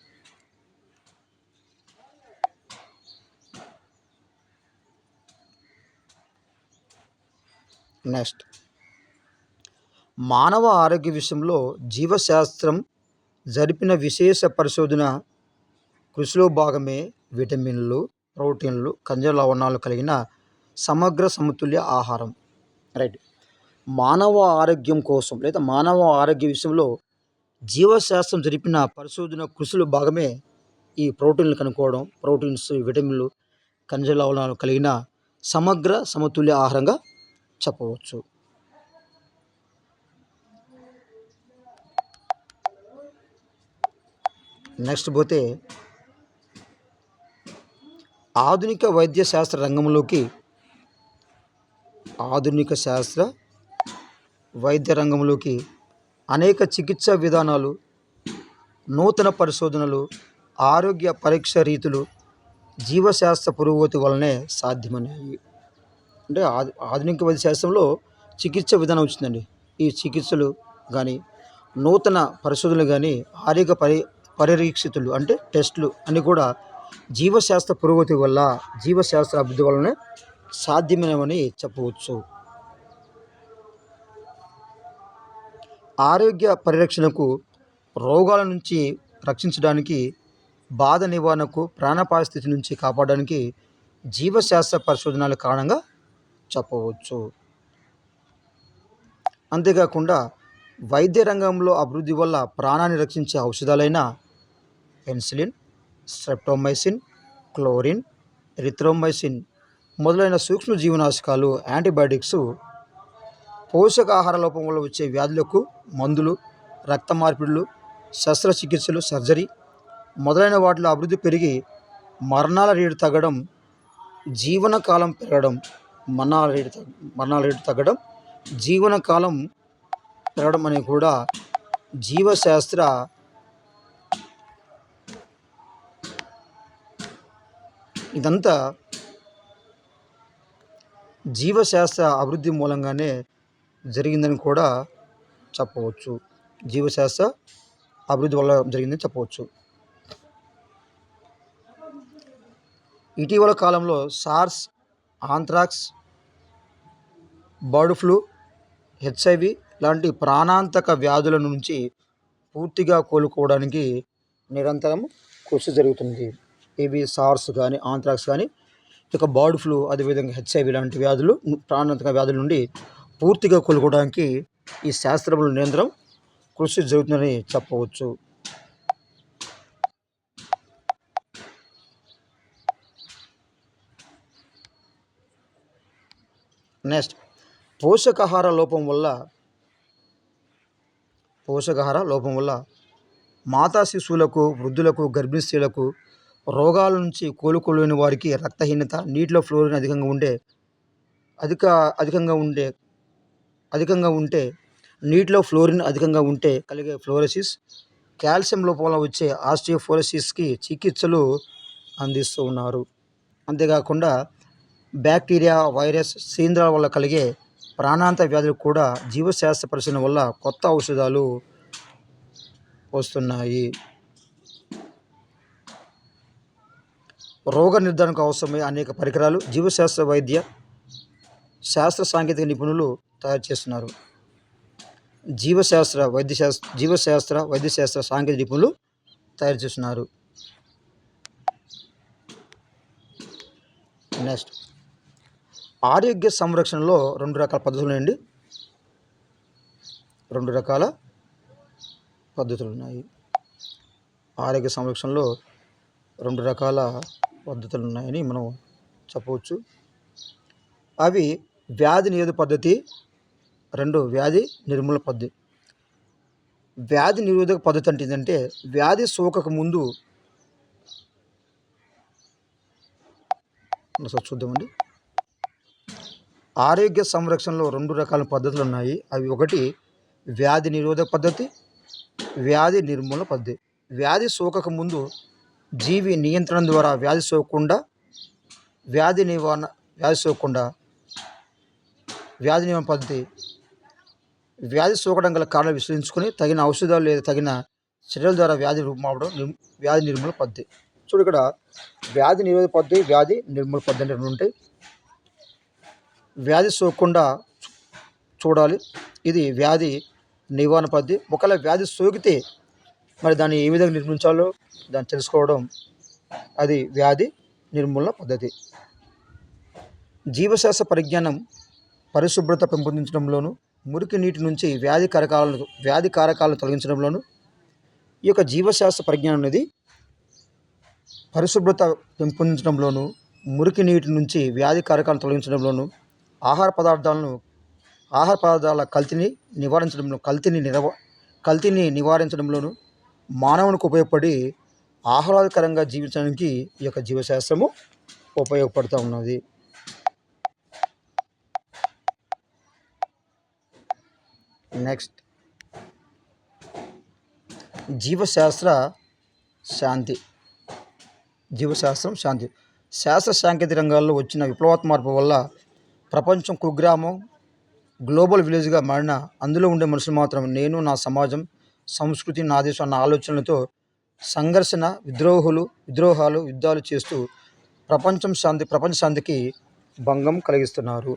నెక్స్ట్, మానవ ఆరోగ్య విషయంలో జీవశాస్త్రం జరిపిన విశేష పరిశోధన కృషిలో భాగమే విటమిన్లు, ప్రోటీన్లు, ఖనిజ లవణాలు కలిగిన సమగ్ర సమతుల్య ఆహారం. రైట్. మానవ ఆరోగ్యం కోసం లేదా మానవ ఆరోగ్య విషయంలో జీవశాస్త్రం జరిపిన పరిశోధన కృషిలో భాగమే ఈ ప్రోటీన్లు కనుక్కోవడం, ప్రోటీన్స్, విటమిన్లు, ఖనిజ లవణాలు కలిగిన సమగ్ర సమతుల్య ఆహారంగా చెప్పవచ్చు. నెక్స్ట్ పోతే ఆధునిక వైద్య శాస్త్ర రంగంలోకి అనేక చికిత్సా విధానాలు, నూతన పరిశోధనలు, ఆరోగ్య పరీక్ష రీతులు జీవశాస్త్ర పురోగతి వలనే సాధ్యమయ్యాయి. అంటే ఆధునిక వైద్య శాస్త్రంలో చికిత్స విధానం వచ్చిందండి. ఈ చికిత్సలు కానీ, నూతన పరిశోధనలు కానీ, ఆరోగ్య పరీక్షితులు అంటే టెస్టులు అన్నీ కూడా జీవశాస్త్ర పురోగతి వల్ల, జీవశాస్త్ర అభివృద్ధి వల్లనే సాధ్యమైనవని చెప్పవచ్చు. ఆరోగ్య పరిరక్షణకు, రోగాల నుంచి రక్షించడానికి, బాధ నివారణకు, ప్రాణాపాయ స్థితి నుంచి కాపాడడానికి జీవశాస్త్ర పరిశోధనల కారణంగా చెప్పవచ్చు. అంతేకాకుండా వైద్య రంగంలో అభివృద్ధి వల్ల ప్రాణాన్ని రక్షించే ఔషధాలైన పెన్సిలిన్, స్ట్రెప్టోమైసిన్, క్లోరిన్, ఎరిథ్రోమైసిన్ మొదలైన సూక్ష్మ జీవనాశకాలు, యాంటీబయాటిక్స్, పోషకాహార లోపం వల్ల వచ్చే వ్యాధులకు మందులు, రక్త మార్పిడులు, శస్త్రచికిత్సలు, సర్జరీ మొదలైన వాటిలో అభివృద్ధి పెరిగి మరణాల రేటు తగ్గడం, జీవనకాలం పెరగడం, మరణాల రేటు మరణాల రేటు తగ్గడం, జీవనకాలం పెరగడం అనేవి కూడా జీవశాస్త్ర ఇదంతా జీవశాస్త్ర అభివృద్ధి మూలంగానే జరిగిందని కూడా చెప్పవచ్చు. జీవశాస్త్ర అభివృద్ధి వల్ల జరిగిందని చెప్పవచ్చు. ఇటీవల కాలంలో SARS, anthrax, bird flu, HIV లాంటి ప్రాణాంతక వ్యాధుల నుంచి పూర్తిగా కోలుకోవడానికి నిరంతరం కృషి జరుగుతుంది. ఇవి సార్స్ కానీ, ఆంథ్రాక్స్ కానీ, ఇక బర్డ్ ఫ్లూ, అదేవిధంగా హెచ్ఐవి లాంటి వ్యాధులు, ప్రాణాంతక వ్యాధుల నుండి పూర్తిగా కోలుకోవడానికి ఈ శాస్త్రములు నిరంతరం కృషి జరుగుతుందని చెప్పవచ్చు. నెక్స్ట్, పోషకాహార లోపం వల్ల మాతా శిశువులకు, వృద్ధులకు, గర్భిణీ స్త్రీలకు, రోగాల నుంచి కోలుకోలేని వారికి రక్తహీనత, నీటిలో ఫ్లోరిన్ నీటిలో ఫ్లోరిన్ అధికంగా ఉంటే కలిగే ఫ్లోరోసిస్, కాల్షియం లోపం వల్ల వచ్చే ఆస్టియోపోరోసిస్కి చికిత్సలు అందిస్తూ ఉన్నారు. అంతేకాకుండా బ్యాక్టీరియా, వైరస్, శీంధ్రాల వల్ల కలిగే ప్రాణాంతక వ్యాధులకు కూడా జీవశాస్త్ర పరిశీలన వల్ల కొత్త ఔషధాలు వస్తున్నాయి. రోగ నిర్ధారణకు అవసరమయ్యే అనేక పరికరాలు జీవశాస్త్ర శాస్త్ర సాంకేతిక నిపుణులు తయారు చేస్తున్నారు. జీవశాస్త్ర వైద్యశాస్త్ర సాంకేతిక నిపుణులు తయారు చేస్తున్నారు. నెక్స్ట్, ఆరోగ్య సంరక్షణలో రెండు రకాల పద్ధతులు ఉన్నాయండి. ఆరోగ్య సంరక్షణలో రెండు రకాల పద్ధతులు ఉన్నాయని మనం చెప్పవచ్చు. అవి వ్యాధి నిరోధక పద్ధతి, వ్యాధి నిర్మూలన పద్ధతి. వ్యాధి నిరోధక పద్ధతి అంటే ఏంటంటే వ్యాధి సోకక ముందు చూద్దామండి. ఆరోగ్య సంరక్షణలో రెండు రకాల పద్ధతులు ఉన్నాయి. అవి ఒకటి వ్యాధి నిరోధక పద్ధతి, వ్యాధి నిర్మూలన పద్ధతి. వ్యాధి సోకక ముందు జీవి నియంత్రణ ద్వారా వ్యాధి నివారణ పద్ధతి. వ్యాధి సోకడం గల కారణాలు విశ్లేషించుకొని తగిన ఔషధాలు లేదా తగిన చర్యల ద్వారా వ్యాధి నిర్మూలన పద్ధతి. చూడు, ఇక్కడ వ్యాధి నిరోధక పద్ధతి, వ్యాధి నిర్మూలన పద్ధతి అంటే రెండు ఉంటాయి. వ్యాధి సోకకుండా చూడాలి, ఇది వ్యాధి నివారణ పద్ధతి. ఒకవేళ వ్యాధి సోకితే మరి దాన్ని ఏ విధంగా నిర్మించాలో దాన్ని తెలుసుకోవడం, అది వ్యాధి నిర్మూలన పద్ధతి. జీవశాస్త్ర పరిజ్ఞానం పరిశుభ్రత పెంపొందించడంలోను, మురికి నీటి నుంచి వ్యాధి కారకాలను తొలగించడంలోను ఈ యొక్క జీవశాస్త్ర పరిజ్ఞానం అనేది పరిశుభ్రత పెంపొందించడంలోను, మురికి నీటి నుంచి వ్యాధి కారకాలను తొలగించడంలోను, ఆహార పదార్థాల కల్తీని నివారించడంలోను మానవునికి ఉపయోగపడి ఆహ్లాదకరంగా జీవించడానికి ఈ యొక్క జీవశాస్త్రము ఉపయోగపడుతూ ఉన్నది. నెక్స్ట్, జీవశాస్త్రం శాంతి. శాస్త్ర సాంకేతిక రంగాల్లో వచ్చిన విప్లవాత్మక మార్పు వల్ల ప్రపంచం కుగ్రామం, గ్లోబల్ విలేజ్గా మారిన అందులో ఉండే మనుషులు మాత్రం నేను, నా సమాజం, సంస్కృతి, నా దేశం అన్న ఆలోచనలతో సంఘర్షణ, విద్రోహాలు, యుద్ధాలు చేస్తూ ప్రపంచ శాంతికి భంగం కలిగిస్తున్నారు.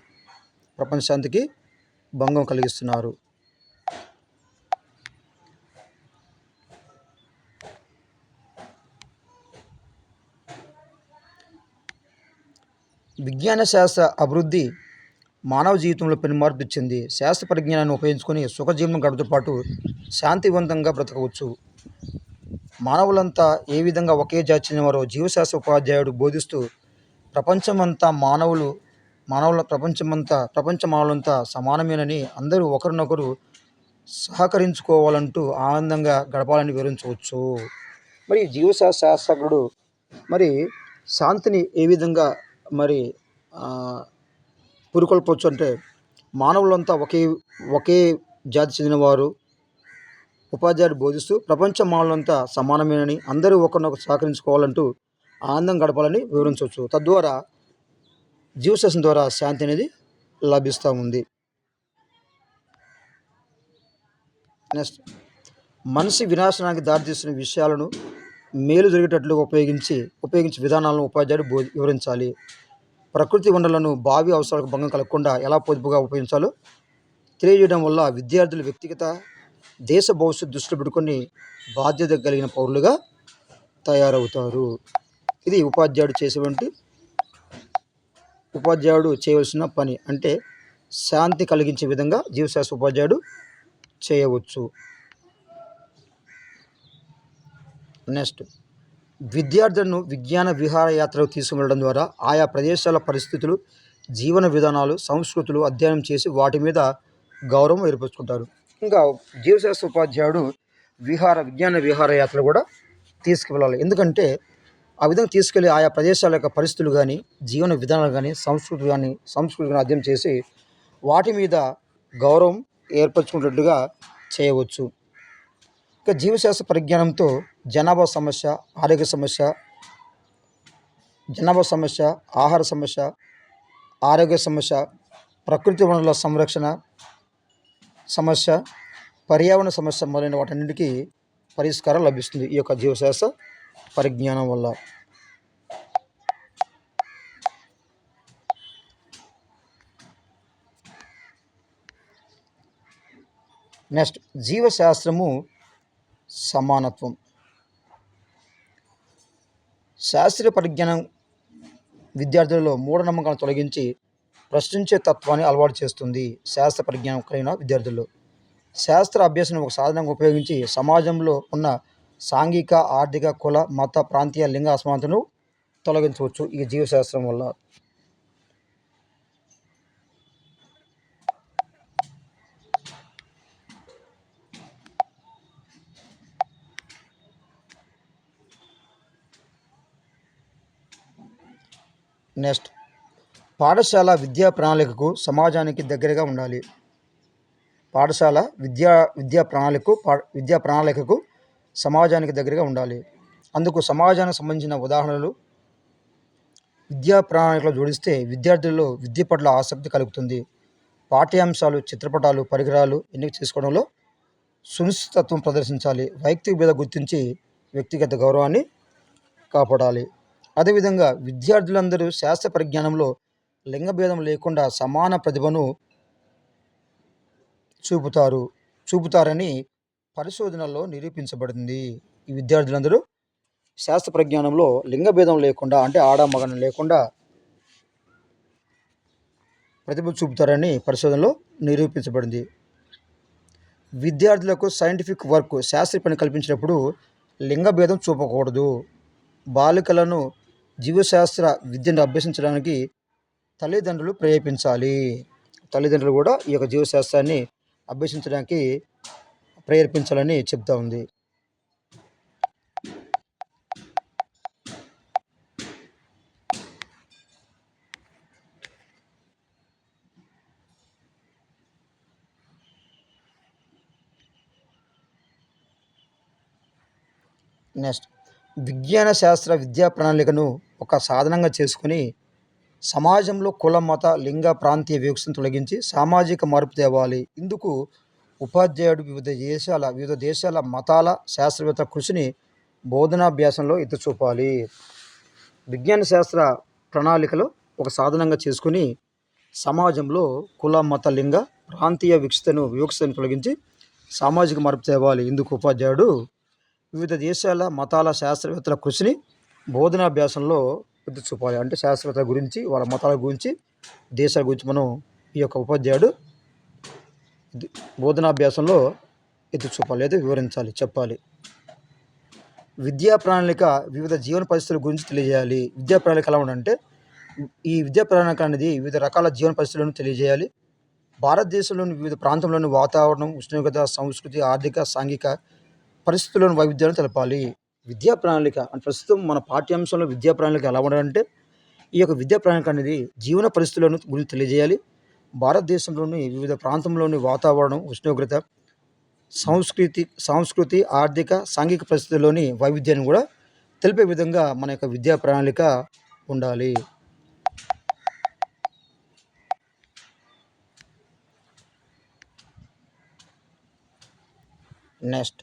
విజ్ఞాన శాస్త్ర అభివృద్ధి మానవ జీవితంలో పెను మార్పు ఇచ్చింది. శాస్త్ర పరిజ్ఞానాన్ని ఉపయోగించుకొని సుఖజీవనం గడుపుతో పాటు శాంతివంతంగా బ్రతకవచ్చు. మానవులంతా ఏ విధంగా ఒకే జాతి చెందినవారో జీవశాస్త్ర ఉపాధ్యాయుడు బోధిస్తూ ప్రపంచ మానవులంతా సమానమేనని, అందరూ ఒకరినొకరు సహకరించుకోవాలంటూ ఆనందంగా గడపాలని వివరించవచ్చు. మరి శాస్త్రజ్ఞుడు మరి శాంతిని ఏ విధంగా మరి పురికొల్పవచ్చు. అంటే మానవులంతా ఒకే జాతి చెందినవారు ఉపాధ్యాయుడు బోధిస్తూ ప్రపంచ మానవులంతా సమానమేనని, అందరూ ఒకరినొకరు సహకరించుకోవాలంటూ ఆనందం గడపాలని వివరించవచ్చు. తద్వారా జీవశాస్త్రం ద్వారా శాంతి అనేది లభిస్తూ ఉంది. నెక్స్ట్, మనిషి వినాశనానికి దారితీస్తున్న విషయాలను మేలు జరిగేటట్లుగా ఉపయోగించే విధానాలను ఉపాధ్యాయుడు వివరించాలి. ప్రకృతి వనరులను భావి అవసరాలకు భంగం కలగకుండా ఎలా పొదుపుగా ఉపయోగించాలో తెలియజేయడం వల్ల విద్యార్థులు వ్యక్తిగత దేశ భవిష్యత్తు దృష్టిలో పెట్టుకొని బాధ్యత కలిగిన పౌరులుగా తయారవుతారు. ఇది ఉపాధ్యాయుడు చేయవలసిన పని. అంటే శాంతి కలిగించే విధంగా జీవశాస్త్ర ఉపాధ్యాయుడు చేయవచ్చు. నెక్స్ట్, విద్యార్థులను విజ్ఞాన విహారయాత్రకు తీసుకువెళ్ళడం ద్వారా ఆయా ప్రదేశాల పరిస్థితులు, జీవన విధానాలు, సంస్కృతులు అధ్యయనం చేసి వాటి మీద గౌరవం ఏర్పరచుకుంటారు. ఇంకా జీవశాస్త్ర ఉపాధ్యాయుడు విజ్ఞాన విహారయాత్రలు కూడా తీసుకువెళ్ళాలి. ఎందుకంటే ఆ విధంగా తీసుకెళ్ళి ఆయా ప్రదేశాల యొక్క పరిస్థితులు కానీ, జీవన విధానాలు కానీ, సంస్కృతి కానీ అధ్యయనం చేసి వాటి మీద గౌరవం ఏర్పరచుకునేటట్టుగా చేయవచ్చు. ఇక జీవశాస్త్ర పరిజ్ఞానంతో జనాభా సమస్య, ఆహార సమస్య, ఆరోగ్య సమస్య, ప్రకృతి వనరుల సంరక్షణ సమస్య, పర్యావరణ సమస్య మొదలైన వాటన్నిటికీ పరిష్కారం లభిస్తుంది ఈ యొక్క జీవశాస్త్ర పరిజ్ఞానం వల్ల. నెక్స్ట్, జీవశాస్త్రము సమానత్వం. శాస్త్రీయ పరిజ్ఞానం విద్యార్థులలో మూఢనమ్మకాలను తొలగించి ప్రశ్నించే తత్వాన్ని అలవాటు చేస్తుంది. శాస్త్ర పరిజ్ఞానం కలిగిన విద్యార్థుల్లో శాస్త్ర అభ్యాసం ఒక సాధనంగా ఉపయోగించి సమాజంలో ఉన్న సాంఘిక, ఆర్థిక, కుల, మత, ప్రాంతీయ, లింగ అసమానతను తొలగించవచ్చు ఈ జీవశాస్త్రం వల్ల. నెక్స్ట్, పాఠశాల విద్యా ప్రణాళికకు సమాజానికి దగ్గరగా ఉండాలి. పాఠశాల విద్యా ప్రణాళికకు సమాజానికి దగ్గరగా ఉండాలి. అందుకు సమాజానికి సంబంధించిన ఉదాహరణలు విద్యా ప్రణాళికలో జోడిస్తే విద్యార్థుల్లో విద్య పట్ల ఆసక్తి కలుగుతుంది. పాఠ్యాంశాలు, చిత్రపటాలు, పరికరాలు ఎన్నిక చేసుకోవడంలో సునిశ్చితత్వం ప్రదర్శించాలి. వైయక్తిక భేద గుర్తించి వ్యక్తిగత గౌరవాన్ని కాపాడాలి. అదేవిధంగా విద్యార్థులందరూ శాస్త్ర పరిజ్ఞానంలో లింగభేదం లేకుండా సమాన ప్రతిభను చూపుతారని పరిశోధనల్లో నిరూపించబడింది. ఈ విద్యార్థులందరూ శాస్త్ర పరిజ్ఞానంలో లింగభేదం లేకుండా, అంటే ఆడ మగనం లేకుండా ప్రతిభ చూపుతారని పరిశోధనలో నిరూపించబడింది. విద్యార్థులకు సైంటిఫిక్ వర్క్, శాస్త్రీయ పని కల్పించినప్పుడు లింగభేదం చూపకూడదు. బాలికలను జీవశాస్త్ర విద్యను అభ్యసించడానికి తల్లిదండ్రులు ప్రేరేపించాలి. తల్లిదండ్రులు కూడా ఈ యొక్క జీవశాస్త్రాన్ని అభ్యసించడానికి ప్రేరేపించాలని చెప్తా ఉంది. నెక్స్ట్, విజ్ఞాన శాస్త్ర విద్యా ప్రణాళికను ఒక సాధనంగా చేసుకుని సమాజంలో కుల, మత, లింగ, ప్రాంతీయ వివక్షను తొలగించి సామాజిక మార్పు తేవాలి. ఇందుకు ఉపాధ్యాయుడు వివిధ దేశాల మతాల శాస్త్రవేత్తల కృషిని బోధనాభ్యాసంలో ఎత్తి చూపాలి. విజ్ఞాన శాస్త్ర ప్రణాళికలో ఒక సాధనంగా చేసుకుని సమాజంలో కుల, మత, లింగ, ప్రాంతీయ వివక్షను తొలగించి సామాజిక మార్పు తేవాలి. ఇందుకు ఉపాధ్యాయుడు వివిధ దేశాల మతాల శాస్త్రవేత్తల కృషిని బోధనాభ్యాసంలో ఎత్తి చూపాలి. అంటే శాస్త్రవేత్తల గురించి, వాళ్ళ మతాల గురించి, దేశాల గురించి మనం ఈ యొక్క ఉపాధ్యాయుడు బోధనాభ్యాసంలో ఎత్తి చూపాలి, లేదా వివరించాలి, చెప్పాలి. విద్యా ప్రణాళిక వివిధ జీవన పరిస్థితుల గురించి తెలియజేయాలి. విద్యా ప్రణాళిక ఎలా ఉందంటే, ఈ విద్యా ప్రణాళిక అనేది వివిధ రకాల జీవన పరిస్థితులను తెలియజేయాలి. భారతదేశంలోని వివిధ ప్రాంతంలోని వాతావరణం, ఉష్ణోగ్రత, సంస్కృతి, ఆర్థిక, సాంఘిక పరిస్థితుల్లోని వైవిధ్యాలను తెలపాలి. విద్యా ప్రణాళిక అంటే ప్రస్తుతం మన పాఠ్యాంశంలో విద్యా ప్రణాళిక ఎలా ఉండాలంటే ఈ యొక్క విద్యా ప్రణాళిక అనేది జీవన పరిస్థితులను గురించి తెలియజేయాలి. భారతదేశంలోని వివిధ ప్రాంతంలోని వాతావరణం, ఉష్ణోగ్రత, సాంస్కృతి, ఆర్థిక, సాంఘిక పరిస్థితుల్లోని వైవిధ్యాన్ని కూడా తెలిపే విధంగా మన యొక్క విద్యా ప్రణాళిక ఉండాలి. నెక్స్ట్,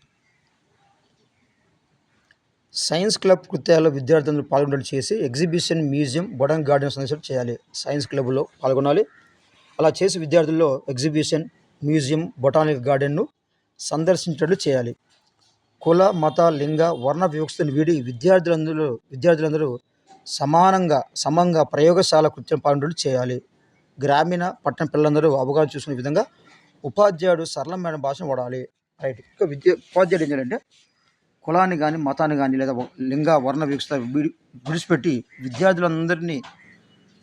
సైన్స్ క్లబ్ కృత్యాల్లో విద్యార్థులను పాల్గొనేట్టు చేసి ఎగ్జిబిషన్, మ్యూజియం, బొటానిక్ గార్డెన్ సందర్శన చేయాలి. సైన్స్ క్లబ్లో పాల్గొనాలి. అలా చేసి విద్యార్థుల్లో ఎగ్జిబిషన్, మ్యూజియం, బొటానిక్ గార్డెన్ను సందర్శించేటట్లు చేయాలి. కుల, మత, లింగ, వర్ణ వివక్షతను వీడి విద్యార్థులందరూ సమంగా ప్రయోగశాల కృత్యం పాల్గొనేటట్లు చేయాలి. గ్రామీణ, పట్టణ పిల్లలందరూ అవగాహన చూసుకునే విధంగా ఉపాధ్యాయుడు సరళమైన భాషను వాడాలి. రైట్. ఇంకా ఉపాధ్యాయుడు ఏం చేయాలంటే కులాన్ని కానీ, మతాన్ని కానీ, లేదా లింగ, వర్ణ వివక్షత విడిచిపెట్టి విద్యార్థులందరినీ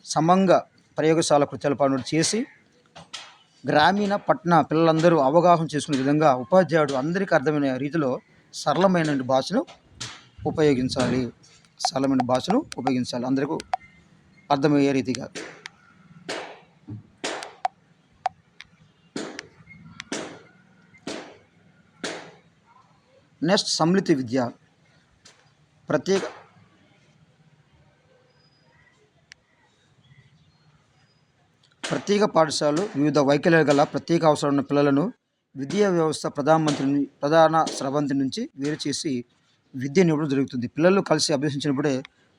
సమంగా ప్రయోగశాల కృత్యాలు పాల్గొనేటట్లు చేసి గ్రామీణ, పట్టణ పిల్లలందరూ అవగాహన చేసుకునే విధంగా ఉపాధ్యాయుడు అందరికీ అర్థమైన రీతిలో సరళమైన భాషను ఉపయోగించాలి. అందరికీ అర్థమయ్యే రీతిగా. నెక్స్ట్, సమ్మిళిత విద్య. ప్రత్యేక పాఠశాలలు వివిధ వైకల్యాలు గల ప్రత్యేక అవసరాలు ఉన్న పిల్లలను విద్యా వ్యవస్థ ప్రధాన స్రవంతి నుంచి వేరు చేసి విద్యను ఇవ్వడం జరుగుతుంది. పిల్లలు కలిసి అభ్యసించినప్పుడే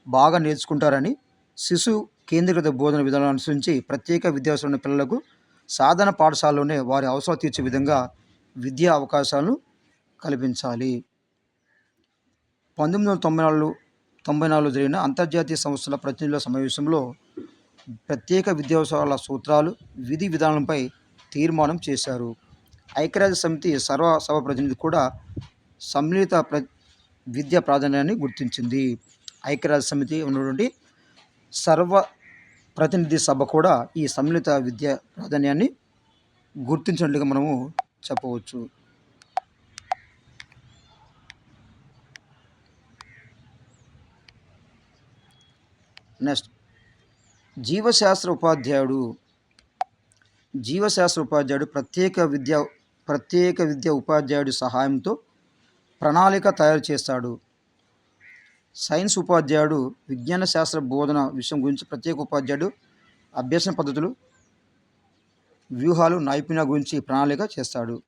బాగా నేర్చుకుంటారని శిశు కేంద్రీకృత బోధన విధానాన్ని అనుసరించి ప్రత్యేక విద్యా అవసరం ఉన్న పిల్లలకు సాధారణ పాఠశాలలోనే వారి అవసరాలు తీర్చే విధంగా విద్యా అవకాశాలను కల్పించాలి. 1994 జరిగిన అంతర్జాతీయ సంస్థల ప్రతినిధుల సమావేశంలో ప్రత్యేక విద్యావసరాల సూత్రాలు, విధి విధానంపై తీర్మానం చేశారు. ఐక్యరాజ్య సమితి సర్వసభ ప్రతినిధి కూడా సమ్మిళిత విద్యా ప్రాధాన్యాన్ని గుర్తించింది. ఐక్యరాజ్య సమితి ఉన్నటువంటి సర్వ ప్రతినిధి సభ కూడా ఈ సమ్మిళిత విద్యా ప్రాధాన్యాన్ని గుర్తించినట్లుగా మనము చెప్పవచ్చు. నెక్స్ట్, జీవశాస్త్ర ఉపాధ్యాయుడు ప్రత్యేక విద్య ఉపాధ్యాయుడి సహాయంతో ప్రణాళిక తయారు చేస్తాడు. సైన్స్ ఉపాధ్యాయుడు విజ్ఞాన శాస్త్ర బోధన విషయం గురించి ప్రత్యేక ఉపాధ్యాయుడు అభ్యసన పద్ధతులు, వ్యూహాలు, నైపుణ్యాల గురించి ప్రణాళిక చేస్తాడు.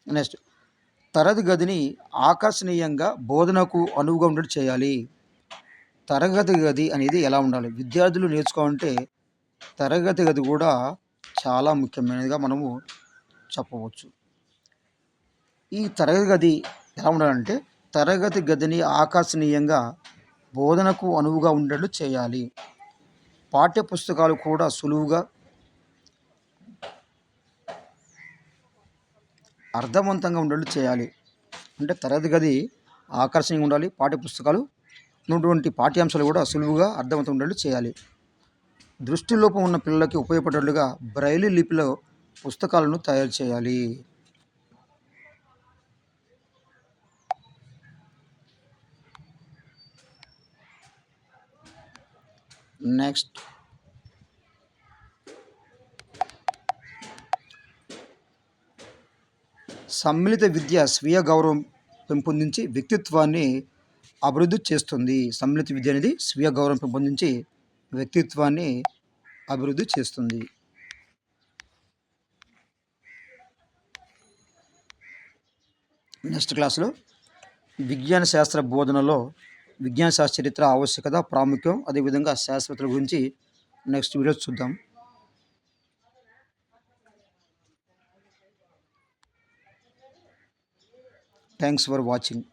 నెక్స్ట్, తరగతి గదిని ఆకర్షణీయంగా బోధనకు అనువుగా ఉండేట్టు చేయాలి. తరగతి గది అనేది ఎలా ఉండాలి? విద్యార్థులు నేర్చుకోవాలంటే తరగతి గది కూడా చాలా ముఖ్యమైనదిగా మనము చెప్పవచ్చు. ఈ తరగతి గది ఎలా ఉండాలంటే తరగతి గదిని ఆకర్షణీయంగా బోధనకు అనువుగా ఉండేట్లు చేయాలి. పాఠ్య పుస్తకాలు కూడా సులువుగా, అర్థవంతంగా ఉండేట్లు చేయాలి. అంటే తరగతి గది ఆకర్షణీయంగా ఉండాలి. పాఠ్య పుస్తకాలు ఉన్నటువంటి పాఠ్యాంశాలు కూడా సులువుగా, అర్థవంతంగా ఉండేట్లు చేయాలి. దృష్టిలోపం ఉన్న పిల్లలకి ఉపయోగపడేట్లుగా బ్రైలి లిపిలో పుస్తకాలను తయారు చేయాలి. నెక్స్ట్, సమ్మిళిత విద్య స్వీయ గౌరవం పెంపొందించి వ్యక్తిత్వాన్ని అభివృద్ధి చేస్తుంది. సమ్మిళిత విద్య అనేది స్వీయ గౌరవం పెంపొందించి వ్యక్తిత్వాన్ని అభివృద్ధి చేస్తుంది. నెక్స్ట్ క్లాస్లో విజ్ఞాన శాస్త్ర బోధనలో విజ్ఞాన శాస్త్ర చరిత్ర, ఆవశ్యకత, ప్రాముఖ్యం, అదేవిధంగా శాస్త్రవేత్తల గురించి నెక్స్ట్ వీడియో చూద్దాం. Thanks for watching.